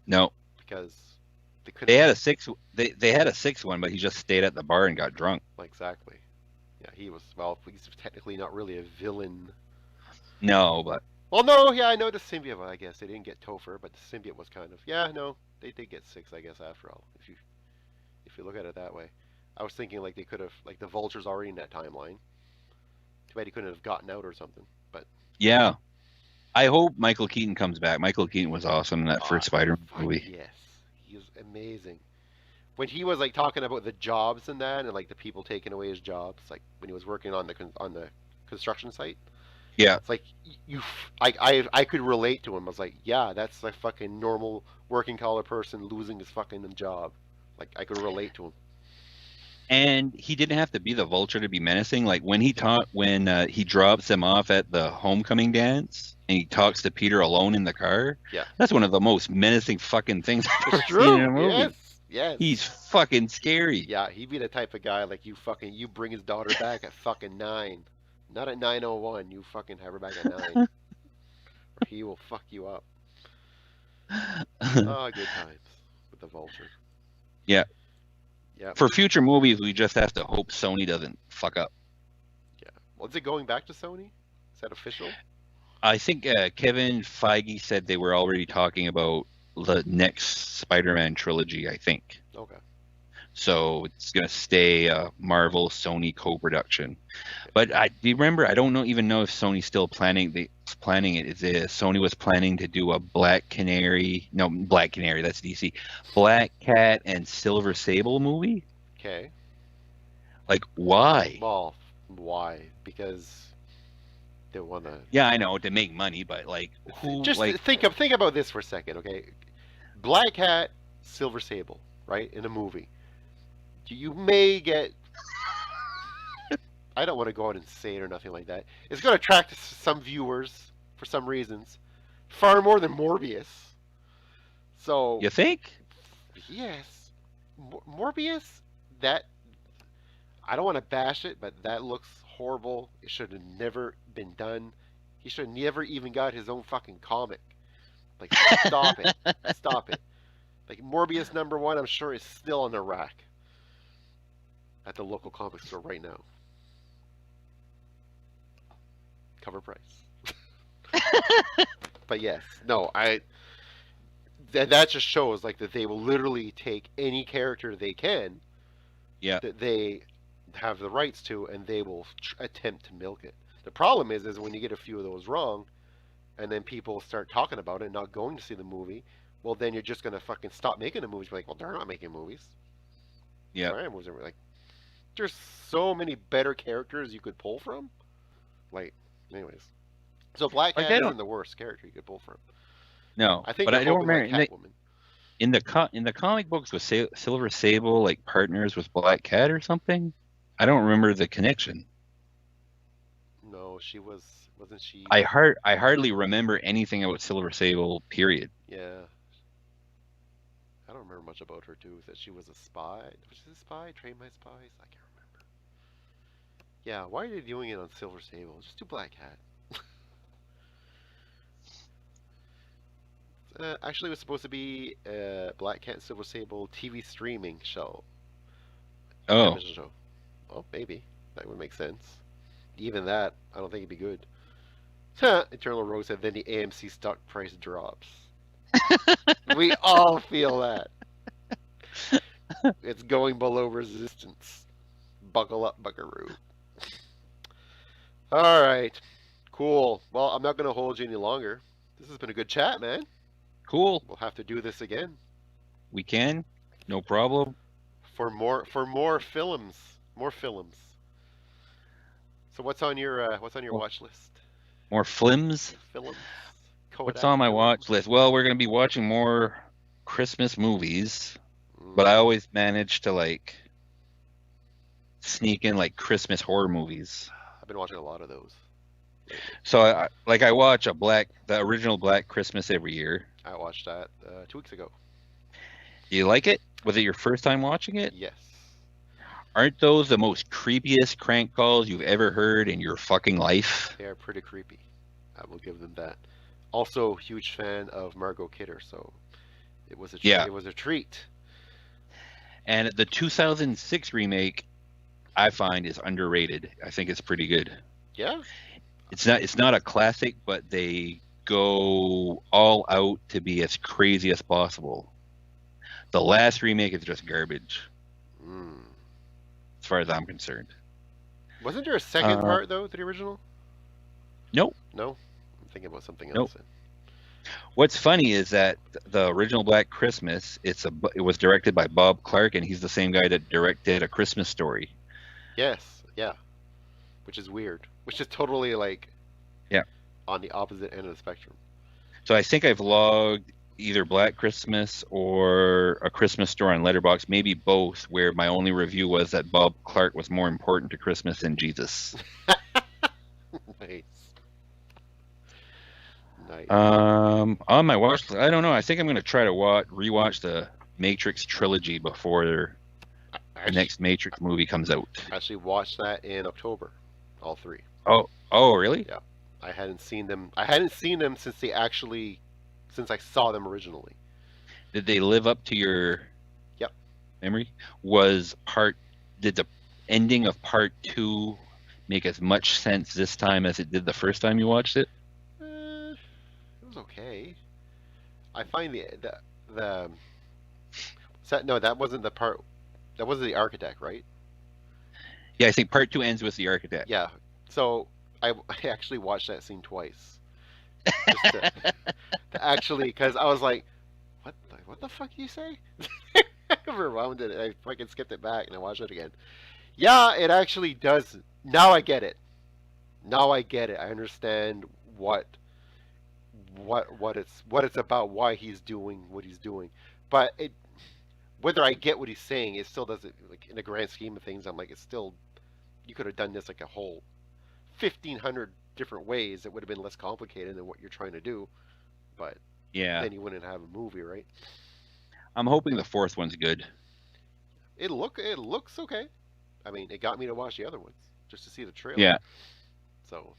No, because they couldn't. they had a six. They had a sixth one, but he just stayed at the bar and got drunk. Exactly. Yeah, he was. Well, he's technically not really a villain. No, but Well, no, yeah, I know the symbiote. Well, I guess they didn't get Topher, but the symbiote was kind of. Yeah, no, they did get 6, I guess. After all, if you look at it that way, I was thinking like they could have like the Vulture's already in that timeline. Too bad he couldn't have gotten out or something. But yeah, I hope Michael Keaton comes back. Michael Keaton was awesome in that first Spider-Man movie. yes, he was amazing. When he was like talking about the jobs and that, and like the people taking away his jobs, like when he was working on the construction site. Yeah, It's like I could relate to him. I was like, yeah, that's a fucking normal working collar person losing his fucking job. Like I could relate to him. and he didn't have to be the Vulture to be menacing. Like when he drops them off at the homecoming dance, and he talks to Peter alone in the car. Yeah, That's one of the most menacing fucking things I've ever it's seen in a true. movie. Yes, yes. He's fucking scary. Yeah, he'd be the type of guy like you bring his daughter back at fucking 9, not at 9:01. You fucking have her back at 9, or he will fuck you up. Oh, good times with the Vulture. Yeah. Yeah. For future movies, we just have to hope Sony doesn't fuck up. Yeah. Well, is it going back to Sony? Is that official? I think Kevin Feige said they were already talking about the next Spider-Man trilogy, I think. Okay. So it's going to stay Marvel Sony co-production. But do you remember? I don't even know if Sony's still planning it. Sony was planning to do a Black Canary, that's DC, Black Cat and Silver Sable movie. Okay. Like, why? Well, why? Because they want to. Yeah, I know, to make money, but like, who? Just like, think about this for a second, okay? Black Cat, Silver Sable, right? In a movie, you may get. I don't want to go out and say it or nothing like that. It's going to attract some viewers for some reasons, far more than Morbius. So you think? yes, Morbius. That I don't want to bash it, but that looks horrible. It should have never been done. He should have never even got his own fucking comic. Like, stop it, stop it. Like Morbius #1, I'm sure is still on the rack at the local comic store right now. Cover price. But yes, no, that just shows like that they will literally take any character they can, Yeah. that they have the rights to, and they will attempt to milk it. The problem is when you get a few of those wrong, and then people start talking about it and not going to see the movie, well then you're just gonna fucking stop making the movies. You're like, well, they're not making movies. Yeah. Like, there's so many better characters you could pull from. Like, anyways, so Black Cat isn't the worst character you could pull from. No, I think, but I don't remember like in the comic books was Silver Sable like partners with Black Cat or something. I don't remember the connection. No, wasn't she? I hardly remember anything about Silver Sable. Period. Yeah. I don't remember much about her too. That she was a spy. Was she a spy? Trained by spies? I can't remember. Yeah. Why are they doing it on Silver Sable? Just do Black Cat. Actually, it was supposed to be Black Cat and Silver Sable TV streaming show. Oh. Television show. Well, maybe that would make sense. Even that, I don't think it'd be good. Eternal Rose said, then the AMC stock price drops. We all feel that. It's going below resistance. Buckle up, buckaroo. All right. Cool. Well, I'm not going to hold you any longer. This has been a good chat, man. Cool. We'll have to do this again We can. No problem. for more films. More films. So what's on your Well, watch list? more flims. Films. What's Kodak on my film. watch list? Well, we're gonna be watching more Christmas movies, but I Mm, always manage to like sneak in like Christmas horror movies. I've been watching a lot of those lately. So I watch the original Black Christmas every year. I watched that 2 weeks ago. Do you like it? Was it your first time watching it? Yes. Aren't those the most creepiest crank calls you've ever heard in your fucking life? They are pretty creepy. I will give them that. Also, huge fan of Margot Kidder, so Yeah. it was a treat. And the 2006 remake, I find, is underrated. I think it's pretty good. Yeah. It's not a classic, but they go all out to be as crazy as possible. The last remake is just garbage, Mm. as far as I'm concerned. Wasn't there a second Uh, part though to the original? Nope. No. I'm thinking about something Nope. else. Then. What's funny is that the original Black Christmas, it was directed by Bob Clark, and he's the same guy that directed A Christmas Story. Yes. Yeah. Which is weird. Which is totally like. Yeah. On the opposite end of the spectrum. So I think I've logged either Black Christmas or A Christmas Story on Letterboxd, maybe both, where my only review was that Bob Clark was more important to Christmas than Jesus. Nice. Nice. On my watch list, I don't know. I think I'm gonna try to rewatch the Matrix Trilogy before I the actually, next Matrix movie comes out. actually watched that in October. All three. Oh, really? Yeah. I hadn't seen them. I hadn't seen them since I saw them originally. Did they live up to your Yep. memory? Did the ending of part 2 make as much sense this time as it did the first time you watched it? It was okay. I find the no, that wasn't the part. That wasn't the architect, right? Yeah, I think part 2 ends with the architect. Yeah. So I actually watched that scene twice, just to actually, because I was like, what the fuck do you say? I rewound it. I fucking skipped it back and I watched it again. Yeah, it actually does. Now I get it. Now I get it. I understand what it's about, why he's doing what he's doing. But whether I get what he's saying, it still doesn't, like, in the grand scheme of things. I'm like, it's still, you could have done this like a whole 1,500 different ways. It would have been less complicated than what you're trying to do. But Yeah. then you wouldn't have a movie, right? I'm hoping the fourth one's good. It looks okay. I mean, it got me to watch the other ones just to see the trailer. Yeah. So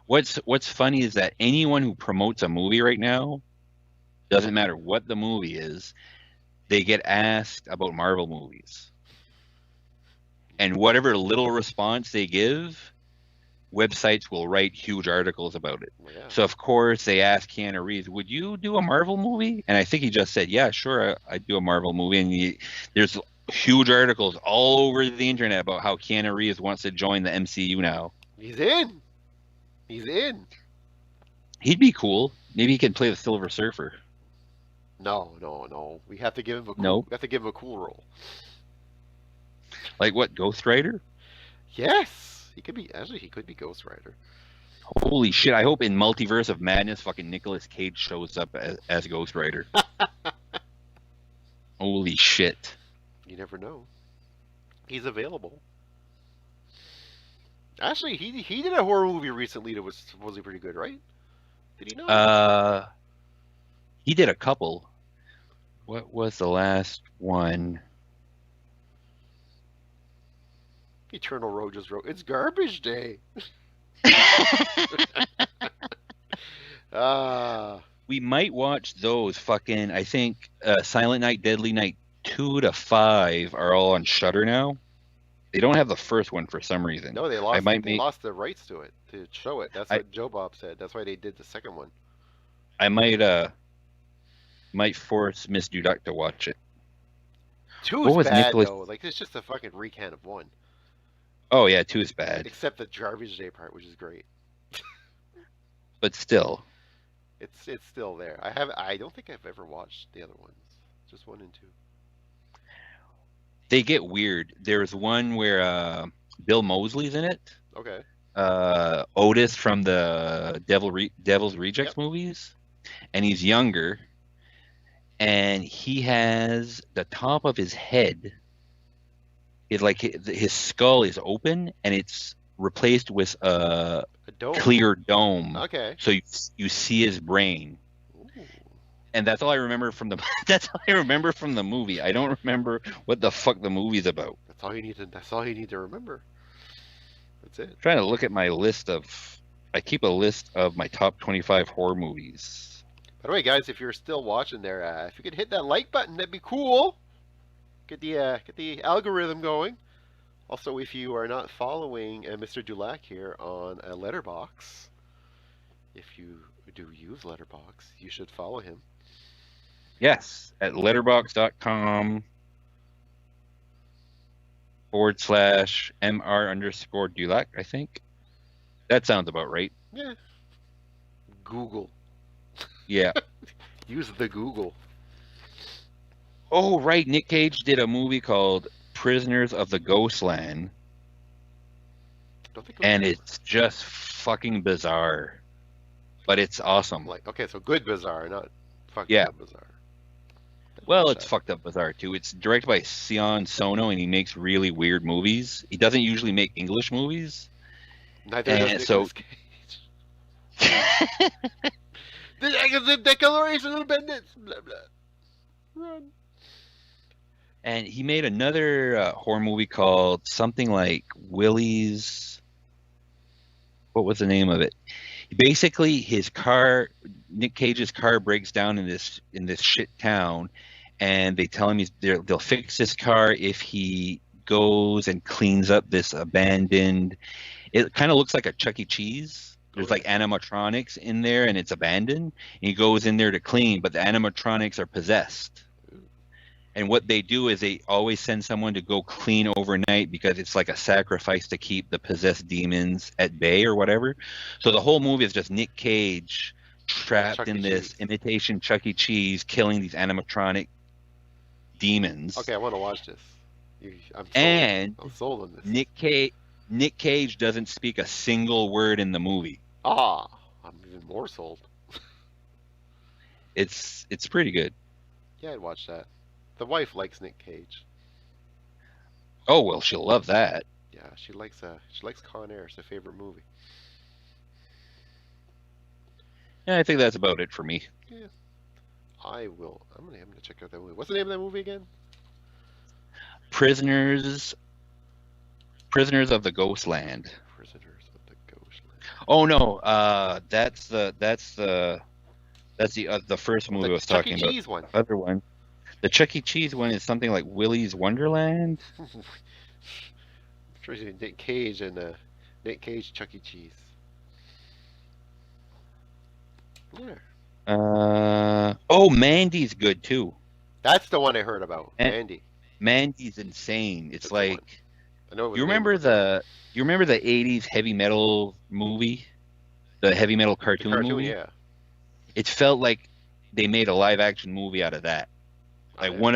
What's funny is that anyone who promotes a movie right now, doesn't matter what the movie is, they get asked about Marvel movies. And whatever little response they give, websites will write huge articles about it. well, yeah. So of course they asked Keanu Reeves, "Would you do a Marvel movie?" And I think he just said, "Yeah, sure, I'd do a Marvel movie." And there's huge articles all over the internet about how Keanu Reeves wants to join the MCU now. He's in. He's in. He'd be cool. Maybe he can play the Silver Surfer. No. We have to give him a cool. Nope. We have to give him a cool role. Like what, Ghost Rider? Yes, he could be. Actually, he could be Ghost Rider. Holy shit! I hope in Multiverse of Madness, fucking Nicolas Cage shows up as Ghost Rider. Holy shit! You never know. He's available. Actually, he did a horror movie recently that was supposedly pretty good, right? Did he not? He did a couple. What was the last one? Eternal Road just wrote, "It's garbage day." We might watch those. Fucking, I think Silent Night, Deadly Night 2 to 5 are all on Shudder now. They don't have the first one for some reason. No, they lost the rights to it, to show it. That's what Joe Bob said. That's why they did the second one. I might force Miss Dulac to watch it. Two What is was bad Nicholas- though. Like, it's just a fucking recant of one. Oh yeah, 2 is bad, except the garbage day part, which is great. but still, It's still there. I don't think I've ever watched the other ones. Just 1 and 2. they get weird. There's one where Bill Moseley's in it. Okay. Otis from the Devil's Rejects Yep. movies, and he's younger, and he has the top of his head is like his skull is open, and it's replaced with a A dome. clear dome, Okay. so you see his brain. Ooh. And that's all I remember from the that's all I remember from the movie. I don't remember what the fuck the movie's about. That's all you need to. That's all you need to remember. That's it. I'm trying to look at my list of. I keep a list of my top 25 horror movies. By the way, guys, if you're still watching there, if you could hit that like button, that'd be cool. Get the algorithm going. Also, if you are not following Mr. Dulac here on Letterbox, if you do use Letterbox, you should follow him. Yes, at letterbox.com/MR_Dulac, I think. That sounds about right. Yeah. Google. Yeah. Use the Google. Oh, right. Nick Cage did a movie called Prisoners of the Ghostland, Don't think. and it's just fucking bizarre, but it's awesome. Like, okay, so good bizarre, not fucking Yeah. up bizarre. Well, it's fucked up bizarre too. It's directed by Sion Sono, and he makes really weird movies. He doesn't usually make English movies. Neither and does so- Nicolas Cage. The Declaration of Independence. Blah blah. Run. And he made another horror movie called something like Willie's. What was the name of it? Basically, Nick Cage's car breaks down in this shit town, and they tell him they'll fix his car if he goes and cleans up this abandoned. It kind of looks like a Chuck E. Cheese. There's like animatronics in there, and it's abandoned. And he goes in there to clean, but the animatronics are possessed. And what they do is they always send someone to go clean overnight because it's like a sacrifice to keep the possessed demons at bay or whatever. So the whole movie is just Nick Cage trapped Chuck E. in this Cheese. imitation Chuck E. Cheese, killing these animatronic demons. Okay, I want to watch this. I'm sold. And I'm sold on this. Nick Cage doesn't speak a single word in the movie. I'm even more sold. It's pretty good. Yeah, I'd watch that. The wife likes Nick Cage. Oh well, she'll love that. Yeah, she likes Con Air. It's her favorite movie. Yeah, I think that's about it for me. I'm gonna check out that movie. What's the name of that movie again? Prisoners of the Ghostland. Prisoners of the Ghostland. Oh no, that's the first movie I was Chuck E. talking about. Cheese one. The other one, the Chuck E. Cheese one, is something like Willy's Wonderland. Nick Cage and Nick Cage Chuck E. Cheese. Yeah. Oh, Mandy's good too. That's the one I heard about. And- Andy. Mandy's insane. It's That's the one. like I know. It was you remember the 80s heavy metal movie, the heavy metal the cartoon cartoon? movie. Yeah. It felt like they made a live action movie out of that. Like one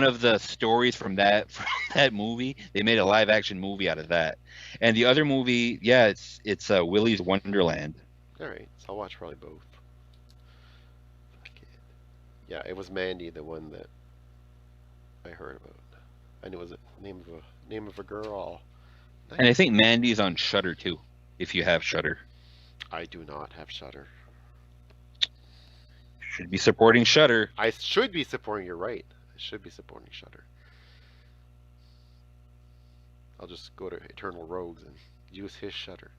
of the stories from that movie, they made a live action movie out of that. And the other movie, yeah, it's Willy's Wonderland. All right, so I'll watch probably both. Fuck it. Yeah, it was Mandy, the one that I heard about. I knew it was a name of a girl. And I think Mandy's on Shudder too, if you have Shudder. I do not have Shudder. Should be supporting Shudder. I should be supporting. You're right. I should be supporting Shudder. I'll just go to Eternal Rogues and use his Shudder.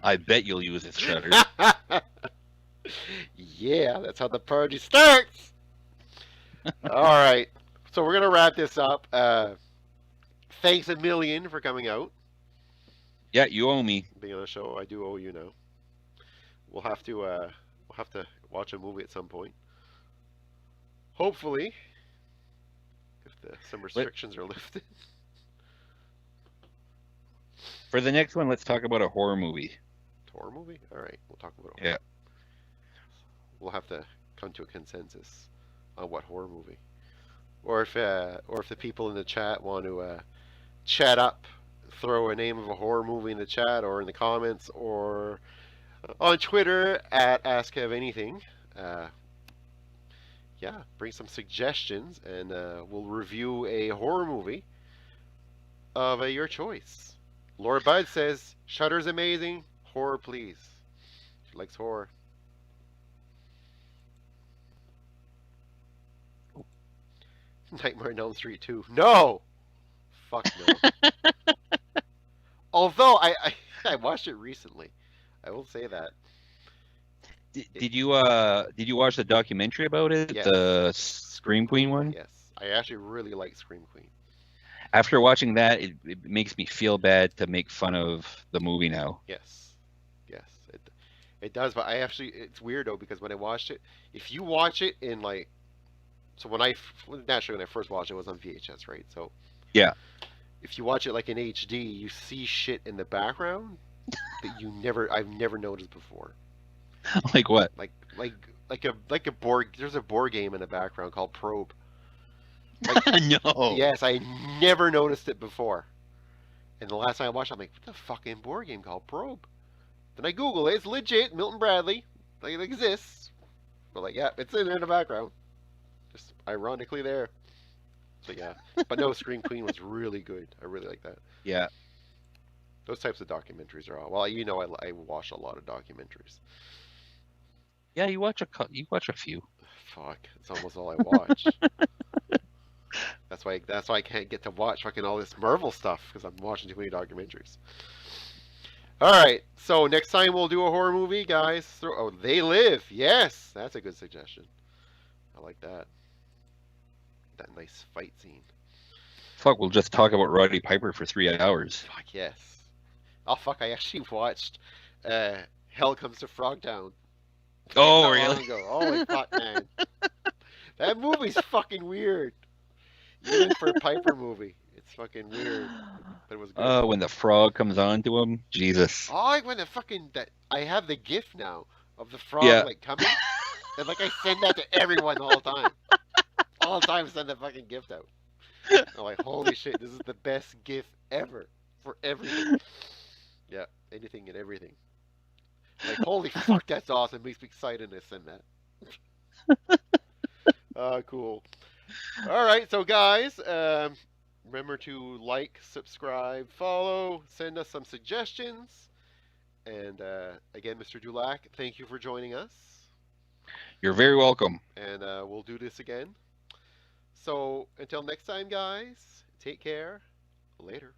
I bet you'll use it, Shudder. Yeah, that's how the party starts. All right, so we're gonna wrap this up. Thanks a million for coming out, Yeah, you owe me. being on the show. I do owe you now. We'll have to watch a movie at some point. Hopefully, if some restrictions are lifted. For the next one, let's talk about a horror movie. Horror movie? All right, we'll talk about it. Yeah. We'll have to come to a consensus on what horror movie, or if the people in the chat want to chat up, throw a name of a horror movie in the chat or in the comments or on Twitter at AskKevAnything. Yeah, bring some suggestions and we'll review a horror movie of your choice. Laura Bud says Shudder's amazing. Horror, please. She likes horror. Nightmare on Elm Street 2. No! Fuck no. Although I watched it recently. I will say that. Did you watch the documentary about it? Yes. The Scream Queen one? Yes. I actually really like Scream Queen. After watching that, it makes me feel bad to make fun of the movie now. Yes. Yes. It does, but it's weird though because when I watched it, if you watch it in like, so naturally when I first watched it, it was on VHS, right? So yeah, if you watch it like in HD, you see shit in the background that I've never noticed before. Like what? Like a board. There's a board game in the background called Probe. No. Yes, I never noticed it before. And the last time I watched it, I'm like, what the fucking board game called Probe? Then I Google it. It's legit. Milton Bradley. Like, it exists. But like, yeah, it's in the background. Just ironically there. So yeah. But no, Scream Queen was really good. I really like that. Yeah. Those types of documentaries are all. Well, you know, I watch a lot of documentaries. Yeah, you watch a few. Fuck, it's almost all I watch. That's why I can't get to watch fucking all this Marvel stuff because I'm watching too many documentaries. All right, so next time we'll do a horror movie, guys. Oh, They Live. Yes, that's a good suggestion. I like that. That nice fight scene. Fuck, we'll just talk about Roddy Piper for 3 hours. Fuck yes. Oh fuck, I actually watched Hell Comes to Frogtown. Oh really? Holy fuck, man. That movie's fucking weird. Even for a Piper movie, it's fucking weird. But it was good. Oh, when the frog comes on to him, Jesus. Oh, I want to fucking I have the GIF now of the frog like coming, and like I send that to everyone all the time. All the time, send that fucking gift out. I'm like, holy shit, this is the best GIF ever for everything. Yeah, anything and everything. Like, holy fuck, that's awesome. Makes me excited to send that. Cool. All right, so guys, remember to like, subscribe, follow, send us some suggestions. And again, Mr. Dulac, thank you for joining us. You're very welcome. And we'll do this again. So until next time, guys, take care. Later.